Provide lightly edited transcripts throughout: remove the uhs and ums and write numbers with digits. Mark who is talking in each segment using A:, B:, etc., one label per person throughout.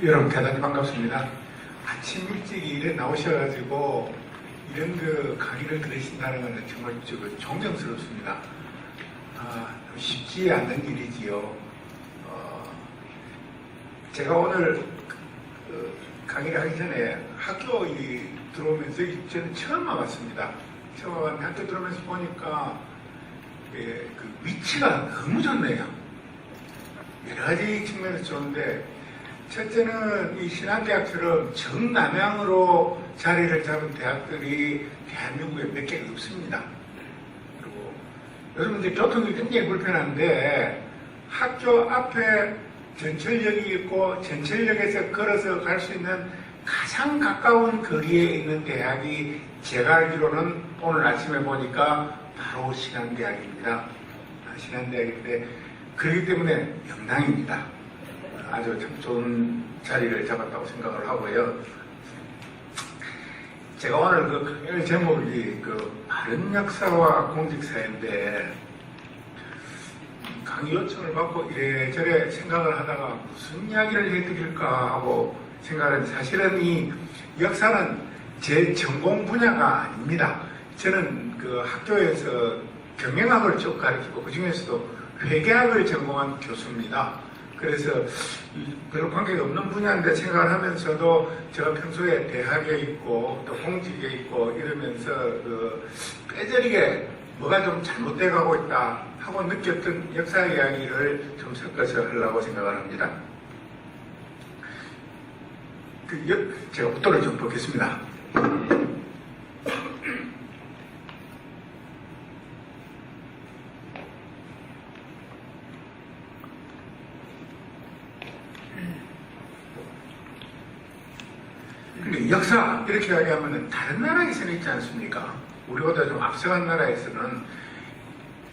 A: 여러분 대단히 반갑습니다. 아침 일찍 일에 나오셔가지고 이런 그 강의를 들으신다는 것은 정말 존경스럽습니다. 쉽지 않은 일이지요. 제가 오늘 강의를 하기 전에 학교에 들어오면서 저는 처음 와봤습니다. 처음 와봤는데 학교 들어오면서 보니까 그 위치가 너무 좋네요. 여러 가지 측면에서 좋은데, 첫째는 이 신한대학처럼 정남향으로 자리를 잡은 대학들이 대한민국에 몇 개가 없습니다. 그리고 요즘 이제 교통이 굉장히 불편한데 학교 앞에 전철역이 있고 전철역에서 걸어서 갈 수 있는 가장 가까운 거리에 있는 대학이 제가 알기로는 오늘 아침에 보니까 바로 신한대학입니다. 신한대학인데 그렇기 때문에 영광입니다. 아주 참 좋은 자리를 잡았다고 생각을 하고요. 제가 오늘 그 강의 제목이 바른 역사와 공직사회인데, 강의 요청을 받고 이래저래 생각을 하다가 무슨 이야기를 해드릴까 하고 생각을 했는데, 사실은 이 역사는 제 전공 분야가 아닙니다. 저는 그 학교에서 경영학을 쭉 가르치고 그 중에서도 회계학을 전공한 교수입니다. 그래서 별로 관계가 없는 분야인데 생각을 하면서도 제가 평소에 대학에 있고 또 공직에 있고 이러면서 뼈저리게 뭐가 좀 잘못돼 가고 있다 하고 느꼈던 역사 이야기를 좀 섞어서 하려고 생각을 합니다. 제가 옷도를 좀 벗겠습니다. 역사 이렇게 이야기하면 다른 나라에서는 있지 않습니까? 우리보다 좀 앞서간 나라에서는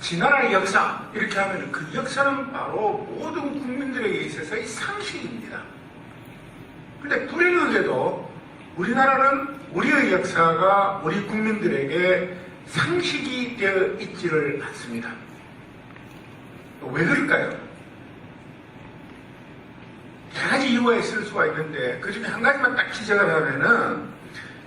A: 지나라의 역사 이렇게 하면 그 역사는 바로 모든 국민들에게 있어서의 상식입니다. 근데 불행하게도 우리나라는 우리의 역사가 우리 국민들에게 상식이 되어 있지를 않습니다. 왜 그럴까요? 여러 가지 이유가 있을 수가 있는데 그 중에 한 가지만 딱 지적을 하면은,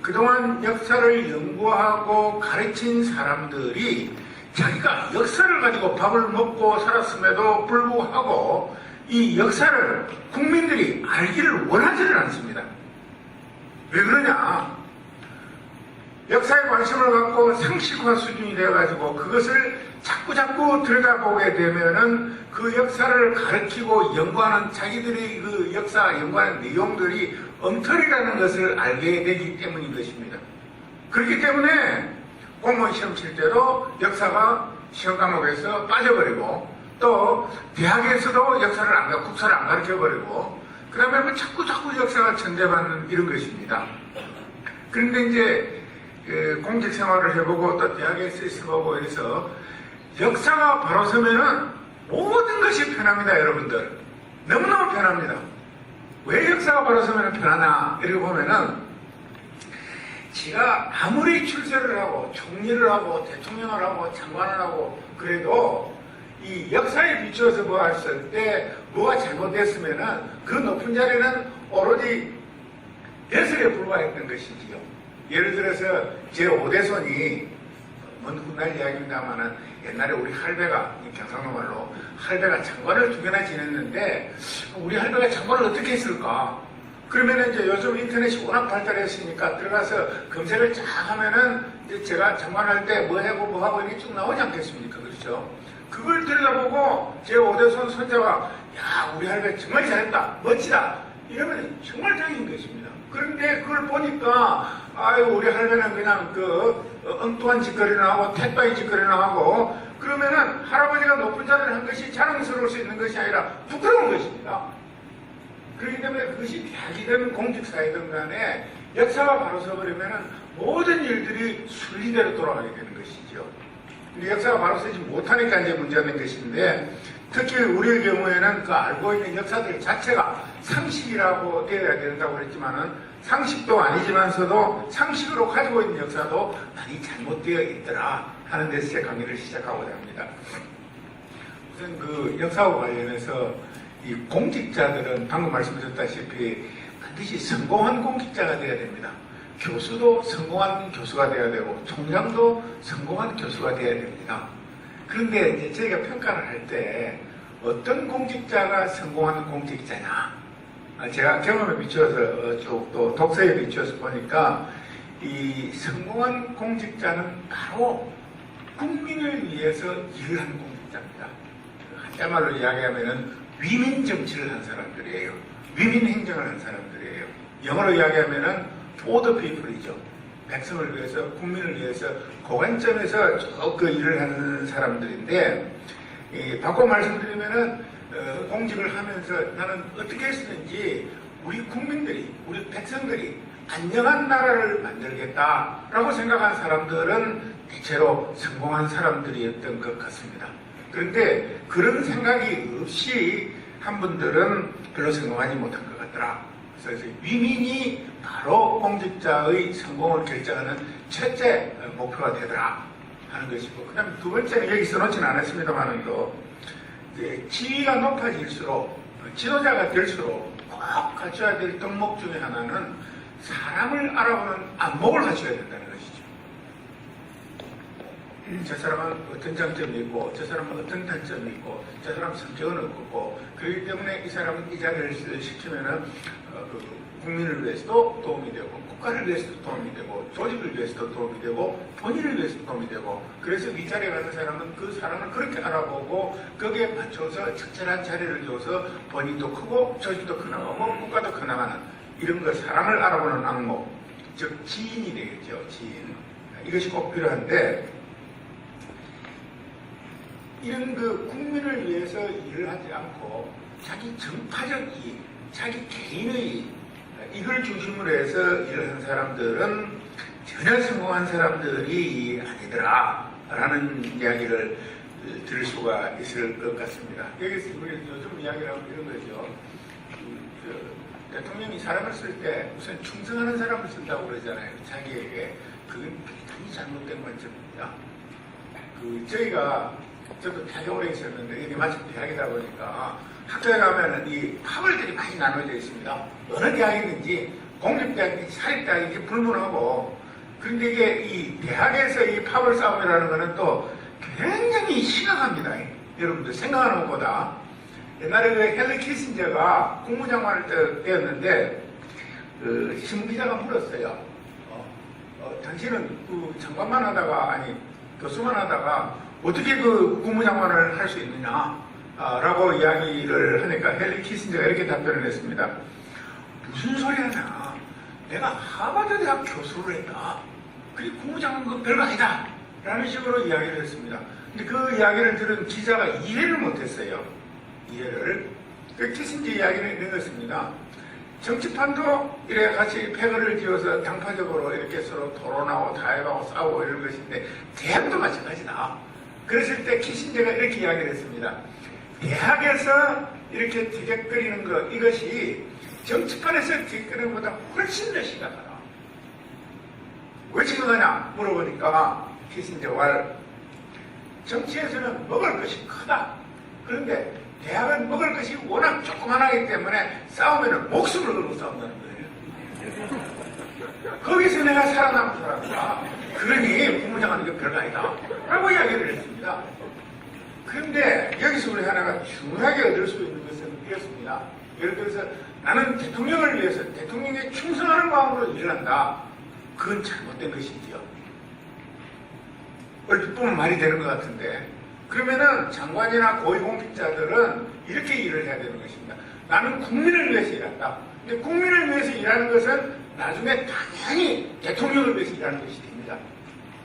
A: 그동안 역사를 연구하고 가르친 사람들이 자기가 역사를 가지고 밥을 먹고 살았음에도 불구하고 이 역사를 국민들이 알기를 원하지를 않습니다. 왜 그러냐? 역사에 관심을 갖고 상식화 수준이 되어가지고 그것을 자꾸 들여다보게 되면은 그 역사를 가르치고 연구하는 자기들의 그 역사 연구하는 내용들이 엉터리라는 것을 알게 되기 때문인 것입니다. 그렇기 때문에 공무원 시험 칠 때도 역사가 시험 과목에서 빠져버리고, 또 대학에서도 역사를 안 가르쳐, 국사를 안 가르쳐버리고, 그 다음에 자꾸 역사가 전제받는 이런 것입니다. 그런데 이제 공직 생활을 해보고 또 대학에서 있어보고 해서 역사가 바로 서면은 모든 것이 편합니다. 여러분들 너무너무 편합니다. 왜 역사가 바로 서면은 편하나 이렇게 보면은, 지가 아무리 출세를 하고 총리를 하고 대통령을 하고 장관을 하고 그래도 이 역사에 비추어서 뭐 했을 때 뭐가 잘못됐으면은 그 높은 자리는 오로지 대설에 불과했던 것이지요. 예를 들어서 제 5대손이 먼 훗날 이야기입니다만은, 옛날에 우리 할배가, 경상도 말로 할배가 장관을 2개나 지냈는데 우리 할배가 장관을 어떻게 했을까? 그러면은 이제 요즘 인터넷이 워낙 발달했으니까 들어가서 검색을 쫙 하면은 이제 제가 장관할 때 뭐 하고 이게 쭉 나오지 않겠습니까? 그렇죠? 그걸 들여다보고 제 5대손 손자가 야, 우리 할배 정말 잘했다, 멋지다 이러면 정말 다행인 것입니다. 그런데 그걸 보니까 아유, 우리 할배는 그냥 엉뚱한 짓거리나 하고 택바이 짓거리나 하고, 그러면은 할아버지가 높은 자리를 한 것이 자랑스러울 수 있는 것이 아니라 부끄러운 것입니다. 그렇기 때문에 그것이 대학이든 공직사회든 간에 역사가 바로 서버리면은 모든 일들이 순리대로 돌아가게 되는 것이죠. 근데 역사가 바로 서지 못하니까 이제 문제가 된 것인데, 특히 우리의 경우에는 그 알고 있는 역사들 자체가 상식이라고 되어야 된다고 그랬지만은, 상식도 아니지만서도 상식으로 가지고 있는 역사도 많이 잘못되어 있더라 하는 데서 제 강의를 시작하고자 합니다. 우선 그 역사와 관련해서 이 공직자들은 방금 말씀드렸다시피 반드시 성공한 공직자가 되어야 됩니다. 교수도 성공한 교수가 되어야 되고 총장도 성공한 교수가 되어야 됩니다. 그런데 이제 저희가 평가를 할 때 어떤 공직자가 성공한 공직자냐, 제가 경험에 비추어서 또 독서에 비추어서 보니까 이 성공한 공직자는 바로 국민을 위해서 일을 하는 공직자입니다. 한자말로 이야기하면은 위민 정치를 한 사람들이에요. 위민 행정을 한 사람들이에요. 영어로 이야기하면은 for the people이죠. 백성을 위해서, 국민을 위해서 그 관점에서 쭉 그 일을 하는 사람들인데, 바꿔 말씀드리면은 공직을 하면서 나는 어떻게 했었는지 우리 국민들이, 우리 백성들이 안녕한 나라를 만들겠다라고 생각한 사람들은 대체로 성공한 사람들이었던 것 같습니다. 그런데 그런 생각이 없이 한 분들은 별로 성공하지 못한 것 같더라. 그래서 위민이 바로 공직자의 성공을 결정하는 첫째 목표가 되더라 하는 것이고, 그 다음에 두 번째는 여기 써놓지는 않았습니다만, 이제 지위가 높아질수록, 지도자가 될수록 꼭 갖춰야 될 덕목 중에 하나는 사람을 알아보는 안목을 갖춰야 된다는 것이죠. 저 사람은 어떤 장점이 있고, 저 사람은 어떤 단점이 있고, 저 사람 성격은 어떻고, 그렇기 때문에 이 사람은 이 자리를 시키면은 국민을 위해서도 도움이 되고, 국가를 위해서도 도움이 되고, 조직을 위해서도 도움이 되고, 본인을 위해서도 도움이 되고, 그래서 이 자리에 가는 사람은 그 사람을 그렇게 알아보고 거기에 맞춰서 적절한 자리를 줘서 본인도 크고 조직도 커나가고 국가도 커나가는, 이런 걸 사람을 알아보는 안목, 즉 지인이 되겠죠. 지인. 이것이 꼭 필요한데, 이런 그 국민을 위해서 일을 하지 않고 자기 정파적 이익, 자기 개인의 이익, 이걸 중심으로 해서 일을 하는 사람들은 전혀 성공한 사람들이 아니더라 라는 이야기를 들을 수가 있을 것 같습니다. 여기서 우리 요즘 이야기를 하면 이런 거죠. 대통령이 사람을 쓸 때 우선 충성하는 사람을 쓴다고 그러잖아요. 자기에게. 그건 대단히 잘못된 관점입니다. 저희가, 저도 되게 오래 있었는데, 이게 마침 대학이다 보니까 학교에 가면은 이 파벌들이 많이 나눠져 있습니다. 어느 대학이든지 공립대학인지 사립대학인지 불문하고, 그런데 이게 이 대학에서 이 파벌 싸움이라는 거는 또 굉장히 심각합니다. 여러분들 생각하는 것보다. 옛날에 그 헨리 키신저가 국무장관을 때였는데, 신문기자가 물었어요. 당신은 그 장관만 하다가, 아니, 교수만 하다가 어떻게 그 국무장관을 할 수 있느냐? 라고 이야기를 하니까 헨리 키신저가 이렇게 답변을 했습니다. 무슨 소리 하냐? 내가 하버드 대학 교수를 했다. 그리고 국무장관 그 별거 아니다. 라는 식으로 이야기를 했습니다. 근데 그 이야기를 들은 기자가 이해를 못했어요. 이해를. 그 키신저 이야기는 이런 것입니다. 정치판도 이래 같이 패거를 지어서 당파적으로 이렇게 서로 토론하고 타협하고 싸우고 이런 것인데, 대학도 마찬가지다. 그랬을 때 키신저가 이렇게 이야기를 했습니다. 대학에서 이렇게 뒤적거리는 것, 이것이 정치판에서 뒤적거리는 것보다 훨씬 더 심각하다. 왜 심각하냐 물어보니까 키신저가 정치에서는 먹을 것이 크다. 그런데 대학은 먹을 것이 워낙 조그만하기 때문에 싸우면 목숨을 걸고 싸운다는 거예요. 거기서 내가 살아남은 사람이다. 그러니 국무장관은 이거 별거 아니다. 라고 이야기를 했습니다. 그런데 여기서 우리 하나가 중요하게 얻을 수 있는 것은 이렇습니다. 예를 들어서 나는 대통령을 위해서 대통령에 충성하는 마음으로 일을 한다. 그건 잘못된 것이지요. 얼핏 보면 말이 되는 것 같은데, 그러면은 장관이나 고위공직자들은 이렇게 일을 해야 되는 것입니다. 나는 국민을 위해서 일한다. 근데 국민을 위해서 일하는 것은 나중에 당연히 대통령을 위해서 일하는 것이 됩니다.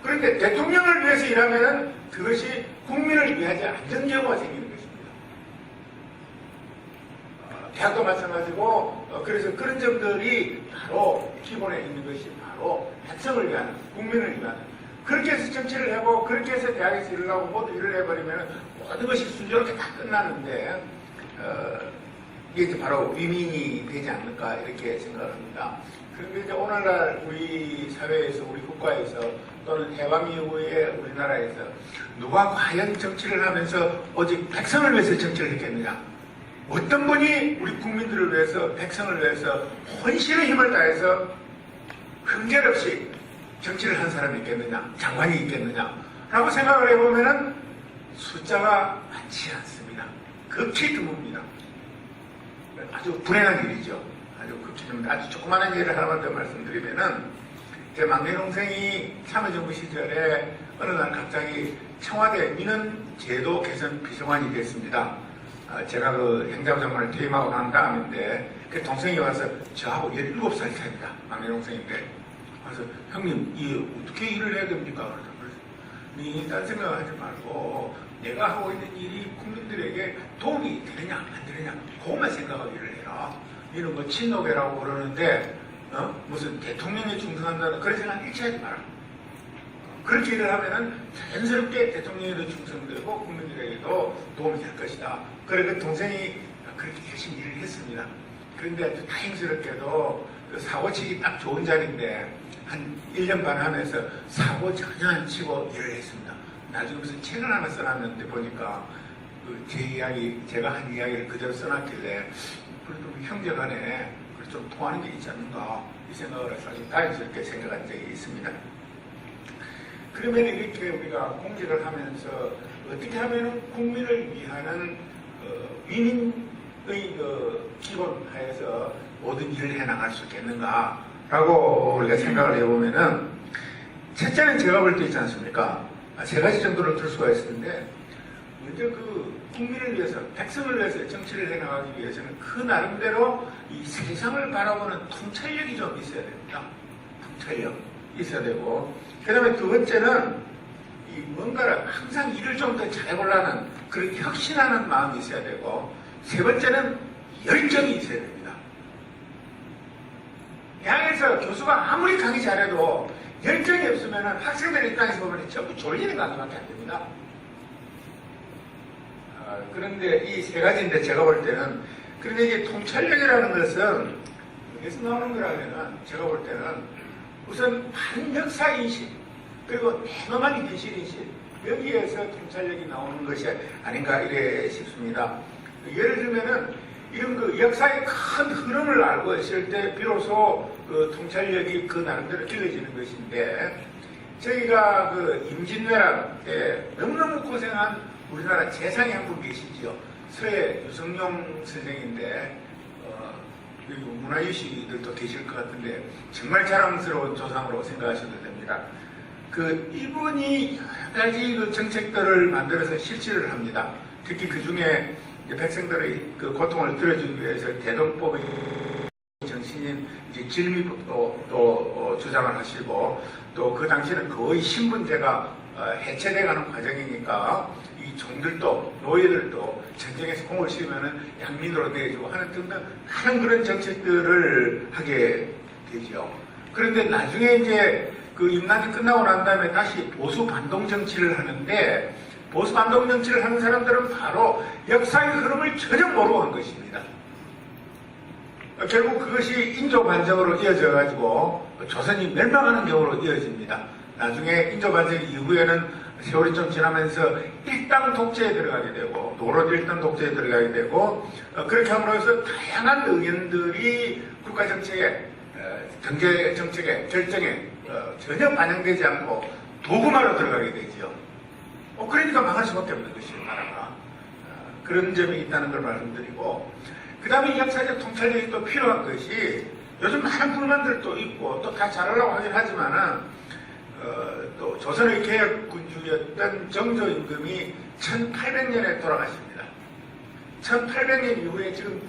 A: 그런데 대통령을 위해서 일하면 그것이 국민을 위하지 않는 경우가 생기는 것입니다. 대학도 마찬가지고, 그래서 그런 점들이 바로 기본에 있는 것이 바로 백성을 위하는, 국민을 위하는, 그렇게 해서 정치를 하고 그렇게 해서 대학에서 일을 하고 모두 일을 해버리면 모든 것이 순조롭게 다 끝나는데, 이게 이제 바로 위민이 되지 않을까 이렇게 생각합니다. 그런데 이제 오늘날 우리 사회에서, 우리 국가에서 또는 해방 이후에 우리나라에서 누가 과연 정치를 하면서 오직 백성을 위해서 정치를 했겠느냐? 어떤 분이 우리 국민들을 위해서, 백성을 위해서 혼신의 힘을 다해서 흠결없이 정치를 한 사람이 있겠느냐, 장관이 있겠느냐 라고 생각을 해보면은 숫자가 많지 않습니다. 극히 드뭅니다. 아주 불행한 일이죠. 아주 극히 드뭅니다. 아주 조그마한 예를 하나만 더 말씀드리면은, 제 막내 동생이 참여정부 시절에 어느 날 갑자기 청와대 민원제도 개선 비서관이 됐습니다. 제가 그 행정부 장관을 퇴임하고 난 다음인데, 그 동생이 와서 저하고 17살 차이입니다. 막내 동생인데. 그래서 형님, 이 어떻게 일을 해야 됩니까? 그래서 니 딴 생각하지 말고 내가 하고 있는 일이 국민들에게 도움이 되느냐 안 되느냐 그것만 생각하고 일을 해라. 니는 뭐 친노배라고 그러는데 무슨 대통령에 충성한다는 그런 생각 일치 하지 마라. 그렇게 일을 하면은 자연스럽게 대통령에도 충성되고 국민들에게도 도움이 될 것이다. 그래 그 동생이 그렇게 열심히 일을 했습니다. 그런데 아주 다행스럽게도 그 사고치기 딱 좋은 자리인데 한 1년 반 하면서 사고 전혀 안 치고 일을 했습니다. 나중에 무슨 책을 하나 써놨는데 보니까 제 이야기, 제가 한 이야기를 그대로 써놨길래 그래도 형제간에 좀 통하는 게 있지 않는가 이 생각을 해서 아주 다행스럽게 생각한 적이 있습니다. 그러면 이렇게 우리가 공직을 하면서 어떻게 하면 국민을 위하는 위민의 기본 하에서 모든 일을 해나갈 수 있겠는가라고 우리가 생각을 해보면은, 첫째는 제가 볼 때 있지 않습니까? 세 가지 정도를 들 수가 있었는데, 먼저 그 국민을 위해서, 백성을 위해서 정치를 해나가기 위해서는 그 나름대로 이 세상을 바라보는 통찰력이 좀 있어야 됩니다. 통찰력 있어야 되고, 그 다음에 두 번째는 이 뭔가를 항상 일을 좀 더 잘해보려는 그런 혁신하는 마음이 있어야 되고, 세 번째는 열정이 있어야 됩니다. 대학에서 교수가 아무리 강의 잘해도 열정이 없으면 학생들 입장에서 보면 전부 졸리는 강의밖에 안 됩니다. 그런데 이 세 가지인데 제가 볼 때는, 그런데 이게 통찰력이라는 것은 어디서 나오는 거라면 제가 볼 때는 우선 반역사인식 그리고 대노만 현실인식 여기에서 통찰력이 나오는 것이 아닌가 이래 싶습니다. 예를 들면은 이런 그 역사의 큰 흐름을 알고 있을 때 비로소 그 통찰력이 그 나름대로 길러지는 것인데, 저희가 그 임진왜란 때 너무너무 고생한 우리나라 재상이 한 분 계시죠. 서해 유성룡 선생인데 문화유시들도 계실 것 같은데 정말 자랑스러운 조상으로 생각하셔도 됩니다. 그 이분이 여러 가지 그 정책들을 만들어서 실시를 합니다. 특히 그 중에 백성들의 그 고통을 들어주기 위해서 대동법의 정신인 질미법도 또 주장을 하시고, 또 그 당시에는 거의 신분제가 해체돼가는 과정이니까 이 종들도 노예들도 전쟁에서 공을 씌우면은 양민으로 내주고 하는 등등 많은 그런 정책들을 하게 되죠. 그런데 나중에 이제 그 임난이 끝나고 난 다음에 다시 보수 반동 정치를 하는데, 보수 반동 정치를 하는 사람들은 바로 역사의 흐름을 전혀 모르고 한 것입니다. 결국 그것이 인조 반정으로 이어져 가지고 조선이 멸망하는 경우로 이어집니다. 나중에 인조 반정 이후에는 세월이 좀 지나면서 일당 독재에 들어가게 되고, 노릇 일당 독재에 들어가게 되고, 그렇게 함으로써 다양한 의견들이 국가 정책에, 경제 정책에, 결정에 전혀 반영되지 않고 도구마로 들어가게 되죠. 그러니까 망할 수밖에 없는 것이에요, 나라가. 그런 점이 있다는 걸 말씀드리고, 그 다음에 역사적 통찰력이 또 필요한 것이, 요즘 많은 불만들도 있고 또 다 잘하려고 하긴 하지만은 또 조선의 개혁군주였던 정조임금이 1800년에 돌아가십니다. 1800년 이후에 지금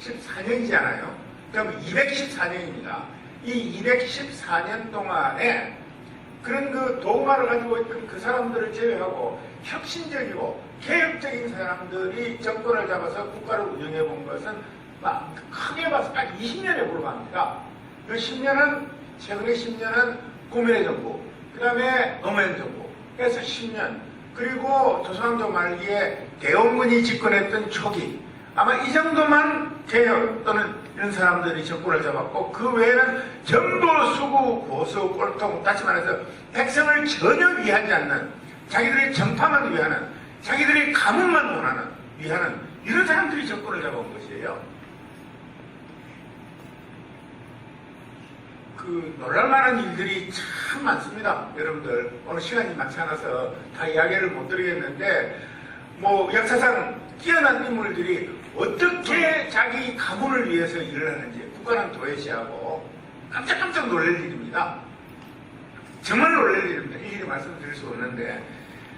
A: 2014년이잖아요. 그럼 214년입니다. 이 214년 동안에 그런 그 도구마를 가지고 있던 그 사람들을 제외하고 혁신적이고 개혁적인 사람들이 정권을 잡아서 국가를 운영해 본 것은 막 크게 봐서 딱 20년에 불과합니다. 그 10년은, 최근에 10년은 고민의 정부, 그 다음에 노무현 정부, 그래서 10년, 그리고 조선왕조 말기에 대원군이 집권했던 초기, 아마 이 정도만 개혁 또는 이런 사람들이 정권을 잡았고, 그 외에는 전부 수구, 고수, 꼴통, 다시 말해서 백성을 전혀 위하지 않는, 자기들의 정파만 위하는, 자기들의 가문만 원하는 위하는 이런 사람들이 정권을 잡아온 것이에요. 그 놀랄만한 일들이 참 많습니다. 여러분들 오늘 시간이 많지 않아서 다 이야기를 못 드리겠는데 뭐 역사상 뛰어난 인물들이 어떻게 자기 가문을 위해서 일을 하는지 국가는 도외시하고 깜짝깜짝 놀랄 일입니다. 정말 놀랄 일입니다. 일일이 말씀드릴 수 없는데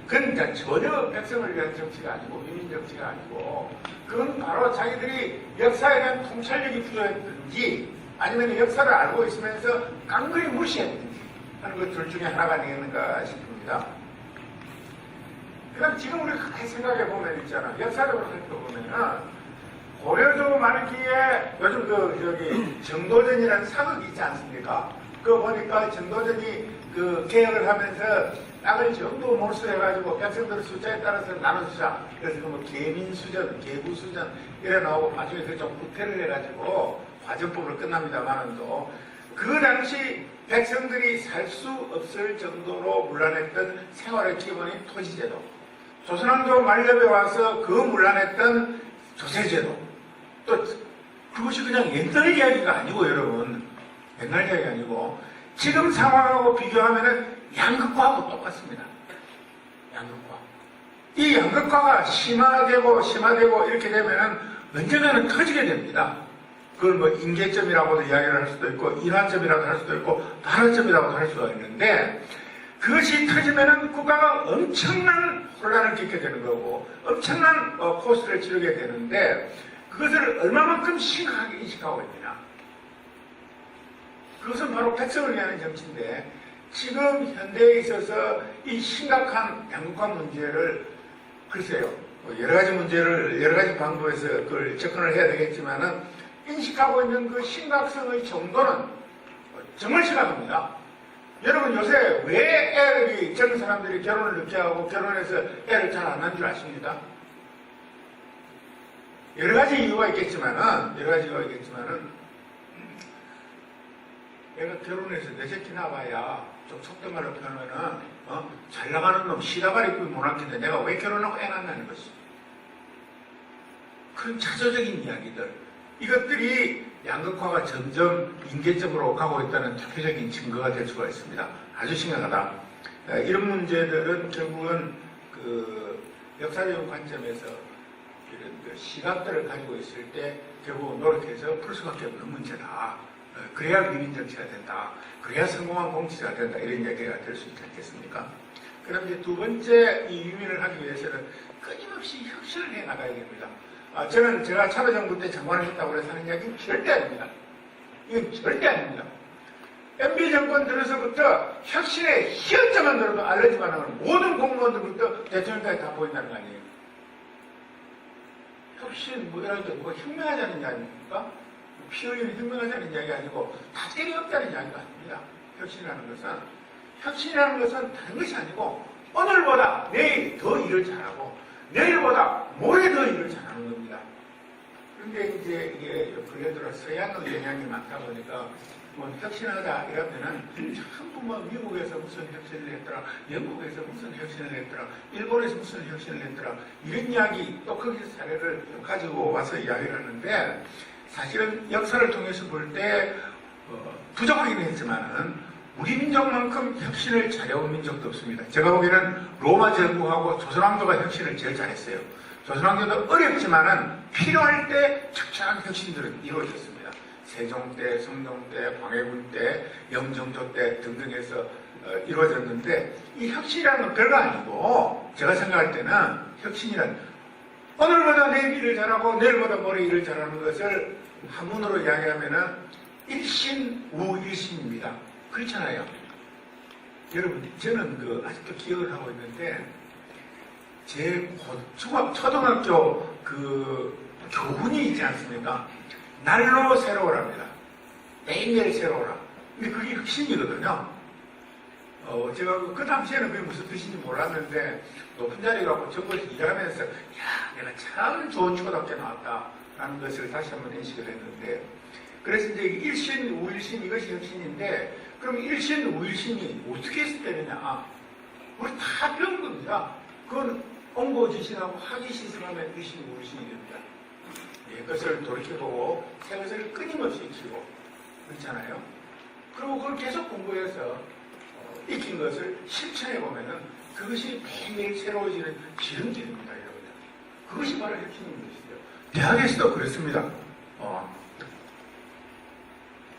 A: 그건 전혀 백성을 위한 정치가 아니고 위민 정치가 아니고 그건 바로 자기들이 역사에 대한 통찰력이 부족했든지 아니면 역사를 알고 있으면서 깡그리 무시했든지 하는 것 둘 중에 하나가 아니겠는가 싶습니다. 그럼 지금 우리 가만히 생각해 보면 있잖아. 역사적으로 살펴보면은 고려조 말기에 요즘 정도전이라는 사극이 있지 않습니까? 그거 보니까 정도전이 개혁을 하면서 땅을 전부 몰수해가지고 백성들의 숫자에 따라서 나눠주자. 그래서 뭐 계민수전, 계부수전 이래 나오고 나중에 그 좀 후퇴를 해가지고 과정법으로 끝납니다만은도 그 당시 백성들이 살 수 없을 정도로 문란했던 생활의 기본인 토지제도, 조선왕조 만렙에 와서 그 문란했던 조세제도, 또 그것이 그냥 옛날 이야기가 아니고 여러분 옛날 이야기가 아니고 지금 상황하고 비교하면은 양극화하고 똑같습니다. 양극화. 이 양극화가 심화되고 이렇게 되면은 언젠가는 터지게 됩니다. 그걸 뭐 임계점이라고도 이야기를 할 수도 있고 인화점이라고 할 수도 있고 반환점이라고 할 수가 있는데 그것이 터지면은 국가가 엄청난 혼란을 겪게 되는 거고 엄청난 코스를 치르게 되는데 그것을 얼마만큼 심각하게 인식하고 있느냐. 그것은 바로 백성을 위한 정치인데 지금 현대에 있어서 이 심각한 양극화 문제를 글쎄요 여러 가지 방법에서 그걸 접근을 해야 되겠지만은 인식하고 있는 그 심각성의 정도는 정말 심각합니다. 여러분 요새 왜 젊은 사람들이 결혼을 늦게 하고 결혼해서 애를 잘 안 낳는 줄 아십니까? 여러 가지 이유가 있겠지만은 얘가 결혼해서 내 새끼 낳아봐야 좀 속된 말로 표현하면은 잘 나가는 놈 시다발이 못 낳겠는데 내가 왜 결혼하고 애 낳냐는 것이 그런 차저적인 이야기들 이것들이 양극화가 점점 임계점으로 가고 있다는 대표적인 증거가 될 수가 있습니다. 아주 심각하다. 이런 문제들은 결국은 그 역사적인 관점에서 이런 그 시각들을 가지고 있을 때 결국 노력해서 풀 수밖에 없는 문제다. 그래야 위민정치가 된다. 그래야 성공한 공치가 된다. 이런 얘기가 될 수 있지 않겠습니까? 그럼 이제 두 번째 이 위민을 하기 위해서는 끊임없이 혁신을 해 나가야 됩니다. 저는 제가 참여정부 때 장관을 했다고 해서 하는 이야기는 절대 아닙니다. 이건 절대 아닙니다. MB 정권 들어서부터 혁신의 희열자만 들어도 알려지만 하는 모든 공무원들부터 대통령까지 다 보인다는 거 아니에요. 혁신, 이런 게 뭐가 혁명하자는 이야기입니까? 피 흘리는 혁명하자는 이야기 아니고 다 때려엎자는 이야기가 아닙니다. 혁신이라는 것은 다른 것이 아니고 오늘보다 내일 더 일을 잘하고 내일보다 모레 더 일을 잘하는 겁니다. 그런데 이제 이게 근래 들어 서양의 영향이 많다 보니까 뭐 혁신하다 이러면은 전부 뭐 미국에서 무슨 혁신을 했더라, 영국에서 무슨 혁신을 했더라, 일본에서 무슨 혁신을 했더라 이런 이야기 또 거기서 사례를 가지고 와서 이야기를 하는데 사실은 역사를 통해서 볼 때 부족하긴 했지만은 우리 민족만큼 혁신을 잘해온 민족도 없습니다. 제가 보기에는 로마 제국하고 조선왕조가 혁신을 제일 잘했어요. 조선왕조도 어렵지만은 필요할 때 척척한 혁신들은 이루어졌습니다. 세종 때, 성종 때, 광해군 때, 영정조 때 등등해서 이루어졌는데 이 혁신이라는 건 별거 아니고 제가 생각할 때는 혁신이란 오늘보다 내일 일을 잘하고 내일보다 모레 일을 잘하는 것을 한문으로 이야기하면은 일신우일신입니다. 그렇잖아요. 여러분, 저는 아직도 기억을 하고 있는데, 제 초등학교 교훈이 있지 않습니까? 날로 새로우랍니다. 매일매일 새로우라. 근데 그게 혁신이거든요. 제가 그 당시에는 그게 무슨 뜻인지 몰랐는데, 높은 자리 가고 정부에서 일하면서, 내가 참 좋은 초등학교 나왔다. 라는 것을 다시 한번 인식을 했는데, 그래서 이제 일신, 우일신 이것이 혁신인데, 그럼 일신, 우일신이 어떻게 해서 되느냐? 우리 다 배운 겁니다. 그건 옹고지신하고 화기시승하면 의식이 무의식이 됩니다. 옛것을 돌이켜보고 새 것을 끊임없이 익히고 그렇잖아요. 그리고 그걸 계속 공부해서 익힌 것을 실천해보면은 그것이 매일매일 새로워지는 기름질입니다, 여러분들. 그것이 바로 혁신인 것이죠. 대학에서도 그렇습니다.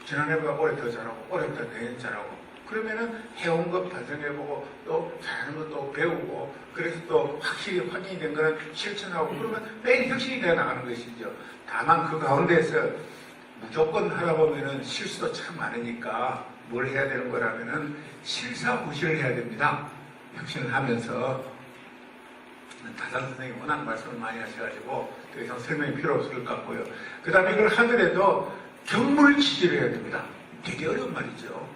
A: 지난해보다 올해 더 잘하고 올해부터 내년 잘하고 그러면은 해온 것 반성해보고 또 잘하는 것도 배우고 그래서 또 확실히 확인이 된 거는 실천하고 그러면 매일 혁신이 되어 나가는 것이죠. 다만 그 가운데서 무조건 하다 보면은 실수도 참 많으니까 뭘 해야 되는 거라면은 실사구실을 해야 됩니다. 혁신을 하면서 다산 선생님이 워낙 말씀을 많이 하셔가지고 더 이상 설명이 필요 없을 것 같고요. 그 다음에 이걸 하더라도 경물치지를 해야 됩니다. 되게 어려운 말이죠.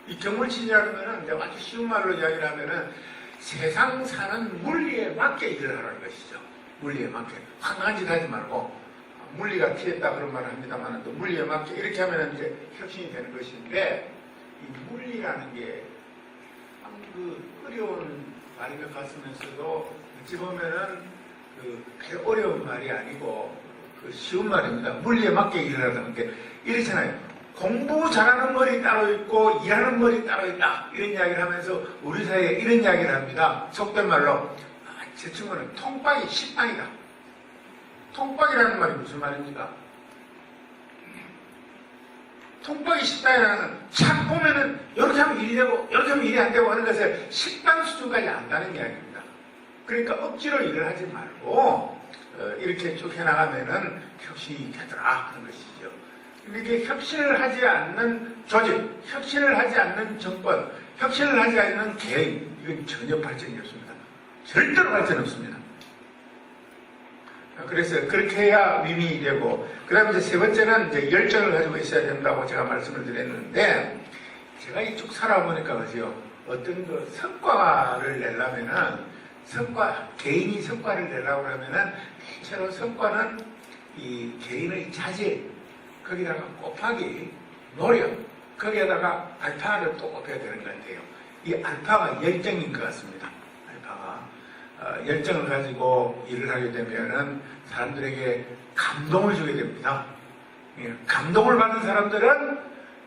A: 이 경물치지라는 거는 이제 아주 쉬운 말로 이야기를 하면은 세상 사는 물리에 맞게 일을 하라는 것이죠. 물리에 맞게. 황당한 짓 하지 말고 물리가 튀었다 그런 말을 합니다만 또 물리에 맞게 이렇게 하면 이제 혁신이 되는 것인데 이 물리라는 게 참 그 어려운 말인 것 같으면서도 어찌 보면은 그 어려운 말이 아니고 그 쉬운 말입니다. 물리에 맞게 일을 하다는 게 이렇잖아요. 공부 잘하는 머리 따로 있고 일하는 머리 따로 있다 이런 이야기를 하면서 우리 사이에 이런 이야기를 합니다. 속된 말로 제 친구는 통박이 식빵이다. 통박이라는 말이 무슨 말입니까? 통박이 식빵이라는 착 보면은 이렇게 하면 일이 되고 이렇게 하면 일이 안 되고 하는 것을 식빵 수준까지 안다는 이야기입니다. 그러니까 억지로 일을 하지 말고 이렇게 쭉 해나가면은 혁신이 되더라 하는 것이죠. 이렇게 혁신을 하지 않는 조직, 혁신을 하지 않는 정권, 혁신을 하지 않는 개인, 이건 전혀 발전이 없습니다. 절대로 발전 없습니다. 그래서 그렇게 해야 윈윈이 되고, 그 다음에 이제 세 번째는 이제 열정을 가지고 있어야 된다고 제가 말씀을 드렸는데, 제가 이쭉 살아보니까 그죠. 어떤 그 성과를 내려면은, 개인이 성과를 내려고 하면은, 대체로 성과는 이 개인의 자질, 거기다가 곱하기, 노력, 거기에다가 알파를 또 곱해야 되는 것 같아요. 이 알파가 열정인 것 같습니다. 알파가. 열정을 가지고 일을 하게 되면은 사람들에게 감동을 주게 됩니다. 감동을 받는 사람들은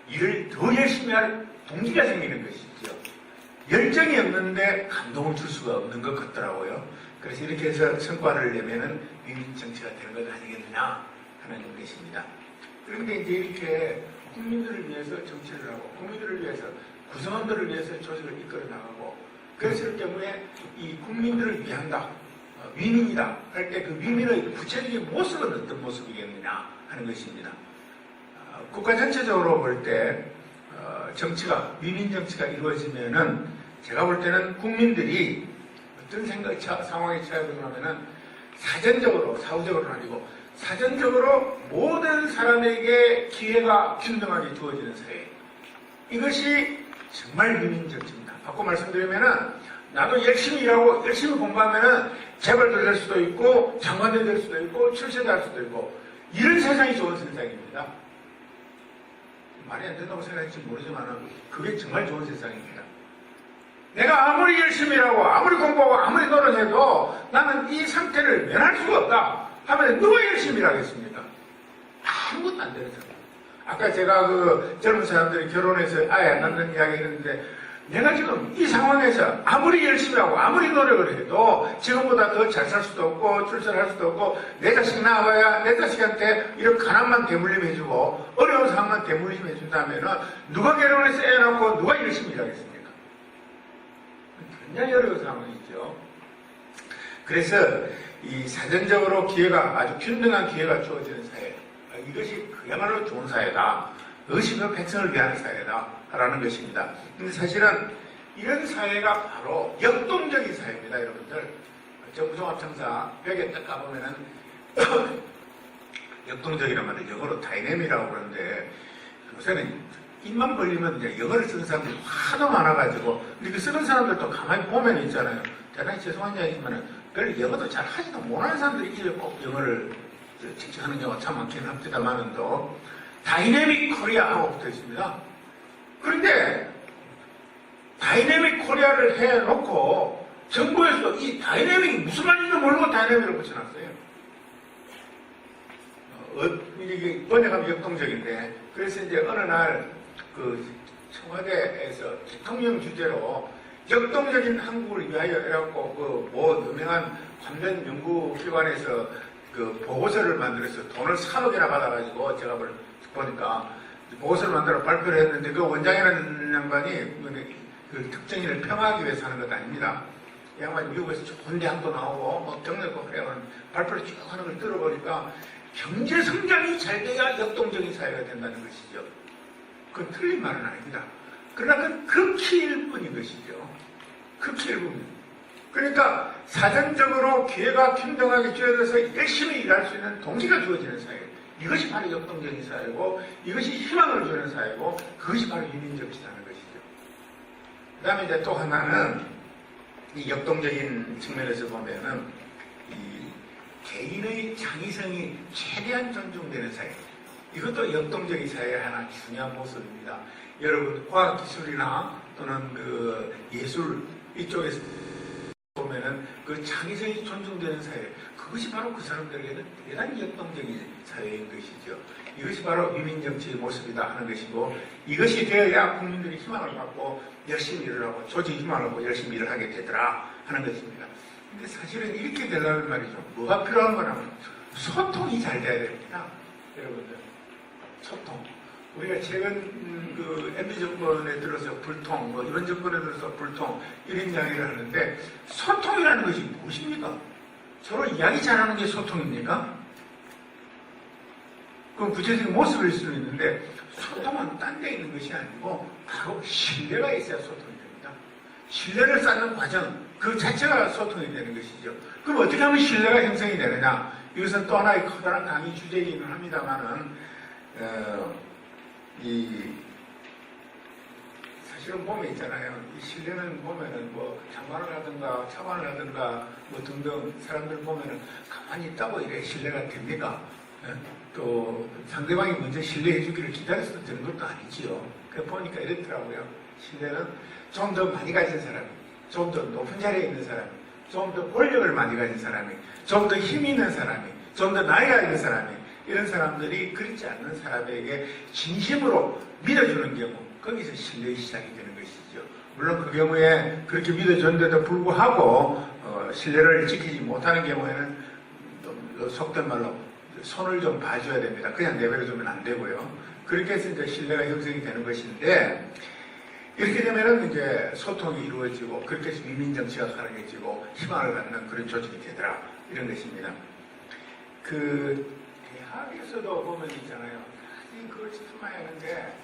A: 일을 더 열심히 할 동기가 생기는 것이죠. 열정이 없는데 감동을 줄 수가 없는 것 같더라고요. 그래서 이렇게 해서 성과를 내면은 윈윈 정치가 되는 것 아니겠느냐 하는 것입니다. 그런데 이제 이렇게 국민들을 위해서 정치를 하고 국민들을 위해서 구성원들을 위해서 조직을 이끌어 나가고 그랬을 경우에 이 국민들을 위한다, 윈윈이다 할 때 그 윈윈의 구체적인 모습은 어떤 모습이겠느냐 하는 것입니다. 국가 전체적으로 볼 때 정치가 윈윈 정치가 이루어지면은 제가 볼 때는 국민들이 어떤 상황에 처해야 되냐면은 사전적으로 사후적으로는 아니고 사전적으로 모든 사람에게 기회가 균등하게 주어지는 사회. 이것이 정말 윈윈 정치입니다. 바꿔 말씀드리면은 나도 열심히 일하고 열심히 공부하면은 재벌도 될 수도 있고 장관도 될 수도 있고 출세도 할 수도 있고 이런 세상이 좋은 세상입니다. 말이 안 된다고 생각할지 모르지만 그게 정말 좋은 세상입니다. 내가 아무리 열심히 일하고 아무리 공부하고 아무리 노력해도 나는 이 상태를 면할 수가 없다 하면 누가 열심히 일하겠습니까? 아무것도 안 되는 사람. 아까 제가 그 젊은 사람들이 결혼해서 아예 안 낳는 이야기 했는데 내가 지금 이 상황에서 아무리 열심히 하고 아무리 노력을 해도 지금보다 더 잘 살 수도 없고 출세할 수도 없고 내 자식 낳아봐야 내 자식한테 이런 가난만 대물림 해주고 어려운 상황만 대물림 해준다면 누가 결혼해서 애 낳고 누가 열심히 일하겠습니까? 굉장히 어려운 상황이죠. 그래서 이 사전적으로 기회가 아주 균등한 기회가 주어지는 사회, 이것이 그야말로 좋은 사회다. 이것이 그 백성을 위한 사회다라는 것입니다. 근데 사실은 이런 사회가 바로 역동적인 사회입니다, 여러분들. 정부종합청사 벽에 딱 가보면은 역동적이란 말을 영어로 다이내미라고 그러는데 요새는 입만 벌리면 이제 영어를 쓰는 사람들이 하도 많아가지고 이렇게 쓰는 사람들도 가만히 보면 있잖아요. 대단히 죄송한 이야기지만 별 영어도 잘 하지도 못하는 사람들이 이제 꼭 영어를 직접 하는 경우가 참 많긴 합니다만은도 다이내믹 코리아 하고 붙어 있습니다. 그런데 다이내믹 코리아를 해놓고 정부에서 이 다이내믹이 무슨 말인지 모르고 다이내믹을 붙여놨어요. 이게 번역하면 역동적인데, 그래서 이제 어느 날 그 청와대에서 대통령 주재로 역동적인 한국을 위하여 해갖고 뭐 유명한 관련 연구기관에서 그 보고서를 만들어서 돈을 3억이나 받아가지고 제가 보니까 보고서를 만들어 발표를 했는데 그 원장이라는 양반이 그 특정인을 평화하기 위해서 하는 것 아닙니다. 이 양반이 미국에서 좋은 대학도 나오고 뭐 경력도 그래야 발표를 쭉 하는 걸 들어보니까 경제 성장이 잘 돼야 역동적인 사회가 된다는 것이죠. 그건 틀린 말은 아닙니다. 그러나 그건 극히일 뿐인 것이죠. 극히일 뿐. 그러니까 사전적으로 기회가 평등하게 주어져서 열심히 일할 수 있는 동기가 주어지는 사회. 이것이 바로 역동적인 사회고, 이것이 희망을 주는 사회고, 그것이 바로 유민정치라는 것이죠. 그 다음에 이제 또 하나는, 이 역동적인 측면에서 보면은, 이 개인의 창의성이 최대한 존중되는 사회. 이것도 역동적인 사회의 하나 중요한 모습입니다. 여러분, 과학기술이나 또는 그 예술 이쪽에서 보면은 그 창의성이 존중되는 사회, 그것이 바로 그 사람들에게는 대단히 역동적인 사회인 것이죠. 이것이 바로 유민정치의 모습이다 하는 것이고, 이것이 되어야 국민들이 희망을 갖고 열심히 일을 하고 조직 희망을 갖고 열심히 일을 하게 되더라 하는 것입니다. 근데 사실은 이렇게 되려면 말이죠. 뭐가 필요한 거냐면 소통이 잘 돼야 됩니다. 여러분들. 소통. 우리가 최근 그 MB 정권에 들어서 불통, 뭐 이런 정권에 들어서 불통, 이런 이야기를 하는데 소통이라는 것이 무엇입니까? 서로 이야기 잘하는 게 소통입니까? 그럼 구체적인 모습일 수는 있는데 소통은 딴 데 있는 것이 아니고 바로 신뢰가 있어야 소통이 됩니다. 신뢰를 쌓는 과정, 그 자체가 소통이 되는 것이죠. 그럼 어떻게 하면 신뢰가 형성이 되느냐? 이것은 또 하나의 커다란 강의 주제이기는 합니다만은 사실은 보면 있잖아요. 이 신뢰는 보면은 뭐 장관을 하든가 차관을 하든가 뭐 등등 사람들 보면은 가만히 있다고 이래 신뢰가 됩니까? 또 상대방이 먼저 신뢰해 주기를 기다려서 되는 것도 아니지요. 그래 보니까 이렇더라고요. 신뢰는 좀 더 많이 가진 사람이, 좀 더 높은 자리에 있는 사람이, 좀 더 권력을 많이 가진 사람이, 좀 더 힘이 있는 사람이, 좀 더 나이가 있는 사람이, 이런 사람들이 그렇지 않는 사람에게 진심으로 믿어주는 경우, 거기서 신뢰의 시작이 되는 것이죠. 물론 그 경우에 그렇게 믿어줬는데도 불구하고 신뢰를 지키지 못하는 경우에는 속된 말로 손을 좀 봐줘야 됩니다. 그냥 내버려두면 안 되고요. 그렇게 해서 이제 신뢰가 형성이 되는 것인데, 이렇게 되면은 이제 소통이 이루어지고, 그렇게 해서 유민정치가 가능해지고, 희망을 갖는 그런 조직이 되더라. 이런 것입니다. 대학에서도 보면 있잖아요. 그걸 짚어봐야 하는데,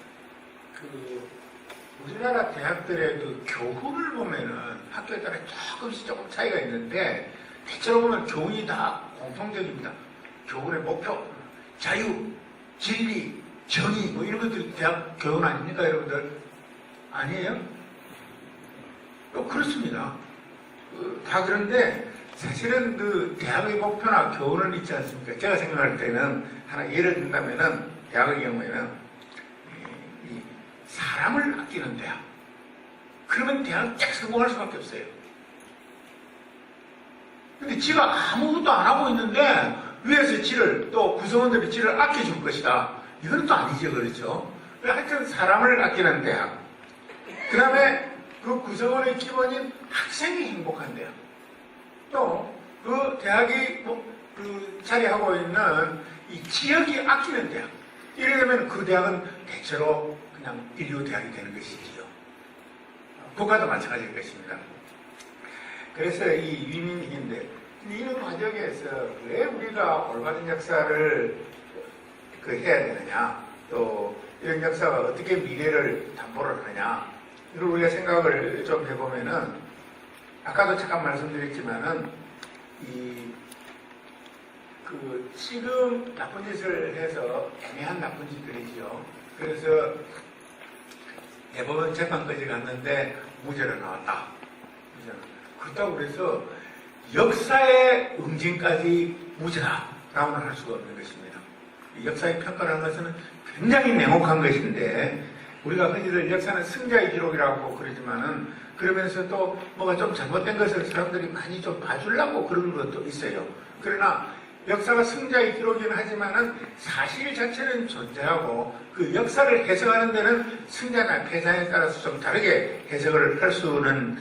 A: 우리나라 대학들의 그 교훈을 보면은 학교에 따라 조금 차이가 있는데, 대체로 보면 교훈이 다 공통적입니다. 교훈의 목표, 자유, 진리, 정의, 뭐 이런 것들이 대학 교훈 아닙니까, 여러분들? 아니에요? 그렇습니다. 다 그런데, 사실은 그 대학의 목표나 교훈은 있지 않습니까? 제가 생각할 때는 하나 예를 든다면은 대학의 경우에는 이 사람을 아끼는 대학. 그러면 대학은 쫙 성공할 수밖에 없어요. 근데 지가 아무것도 안 하고 있는데 위에서 지를 또 구성원들이 지를 아껴줄 것이다. 이건 또 아니죠, 그렇죠? 하여튼 사람을 아끼는 대학. 그 다음에 그 구성원의 기본인 학생이 행복한 대학. 또 그 대학이 자리하고 있는 이 지역이 아끼는 대학. 이래 되면 그 대학은 대체로 그냥 인류 대학이 되는 것이지요. 국가도 마찬가지일 것입니다. 그래서 이 유민인데 이런 과정에서 왜 우리가 올바른 역사를 해야 되느냐, 또 이런 역사가 어떻게 미래를 담보를 하느냐, 이걸 우리가 생각을 좀 해보면은 아까도 잠깐 말씀드렸지만은 지금 나쁜 짓을 해서 애매한 나쁜 짓들이죠. 그래서 대법원 재판까지 갔는데 무죄로 나왔다. 그렇다고 그래서 역사의 응징까지 무죄다라고는 할 수가 없는 것입니다. 역사의 평가라는 것은 굉장히 냉혹한 것인데, 우리가 흔히들 역사는 승자의 기록이라고 그러지만은 그러면서 또 뭐가 좀 잘못된 것을 사람들이 많이 좀 봐주려고 그런 것도 있어요. 그러나 역사가 승자의 기록이긴 하지만은 사실 자체는 존재하고 그 역사를 해석하는 데는 승자나 패자에 따라서 좀 다르게 해석을 할 수는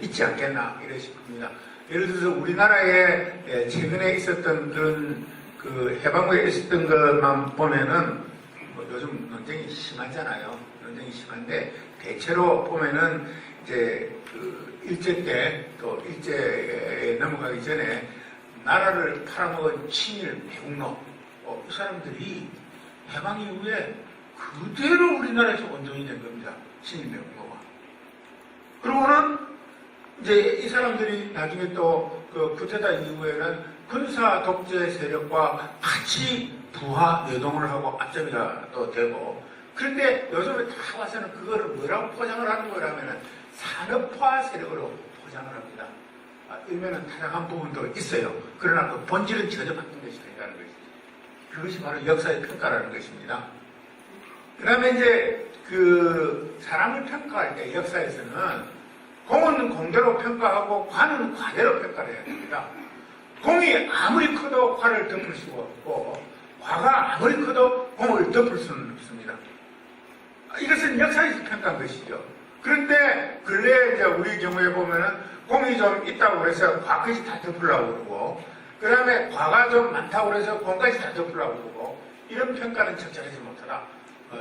A: 있지 않겠나 이래 싶습니다. 예를 들어서 우리나라에 최근에 있었던 그런 그 해방후에 있었던 것만 보면은 뭐 요즘 논쟁이 심하잖아요. 논쟁이 심한데 대체로 보면은 이제 그 일제 때 또 일제에 넘어가기 전에 나라를 팔아먹은 친일 매국노 이 사람들이 해방 이후에 그대로 우리나라에서 원정이 된 겁니다. 친일 매국노가. 그러고는 이제 이 사람들이 나중에 또 그 쿠데타 이후에는 군사 독재 세력과 같이 부하 노동을 하고 앞잡이가 또 되고, 그런데 요즘에 다 와서는 그거를 뭐라고 포장을 하는 거라면은 산업화 세력으로 포장을 합니다. 일면은 타락한 부분도 있어요. 그러나 그 본질은 전혀 바뀐 것이 아니라는 것이죠. 그것이 바로 역사의 평가라는 것입니다. 그 다음에 이제 그 사람을 평가할 때 역사에서는 공은 공대로 평가하고 과는 과대로 평가를 해야 됩니다. 공이 아무리 커도 과를 덮을 수가 없고 과가 아무리 커도 공을 덮을 수는 없습니다. 이것은 역사에서 평가한 것이죠. 그런데 근래에 이제 우리 경우에 보면은 공이 좀 있다고 해서 과까지 다 덮으려고 그러고, 그 다음에 과가 좀 많다고 해서 공까지 다 덮으려고 그러고, 이런 평가는 적절하지 못하다.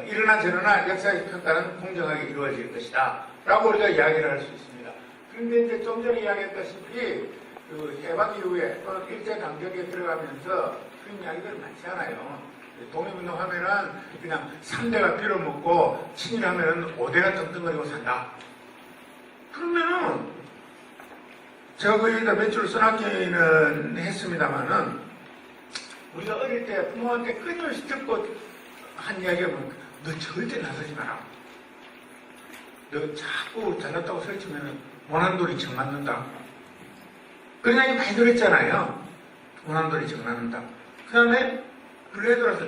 A: 이러나 저러나 역사의 평가는 공정하게 이루어질 것이다 라고 우리가 이야기를 할 수 있습니다. 그런데 이제 좀 전에 이야기했다시피 그 해방 이후에 또는 일제강점기에 들어가면서 그런 이야기들 많지 않아요. 독립운동 하면은 그냥 3대가 빌어먹고 친일하면은 5대가 떵떵거리고 산다. 그러면은 제가 거기다 몇 줄 써놨기는 했습니다만은 우리가 어릴 때 부모한테 끊임없이 듣고 한 이야기가 뭐너 절대 나서지 마라. 너 자꾸 잘났다고 설치면 원한돌이 정 맞는다. 그런 이야기 많이 들었잖아요. 원한돌이 정 맞는다. 그 다음에 근래에 들어서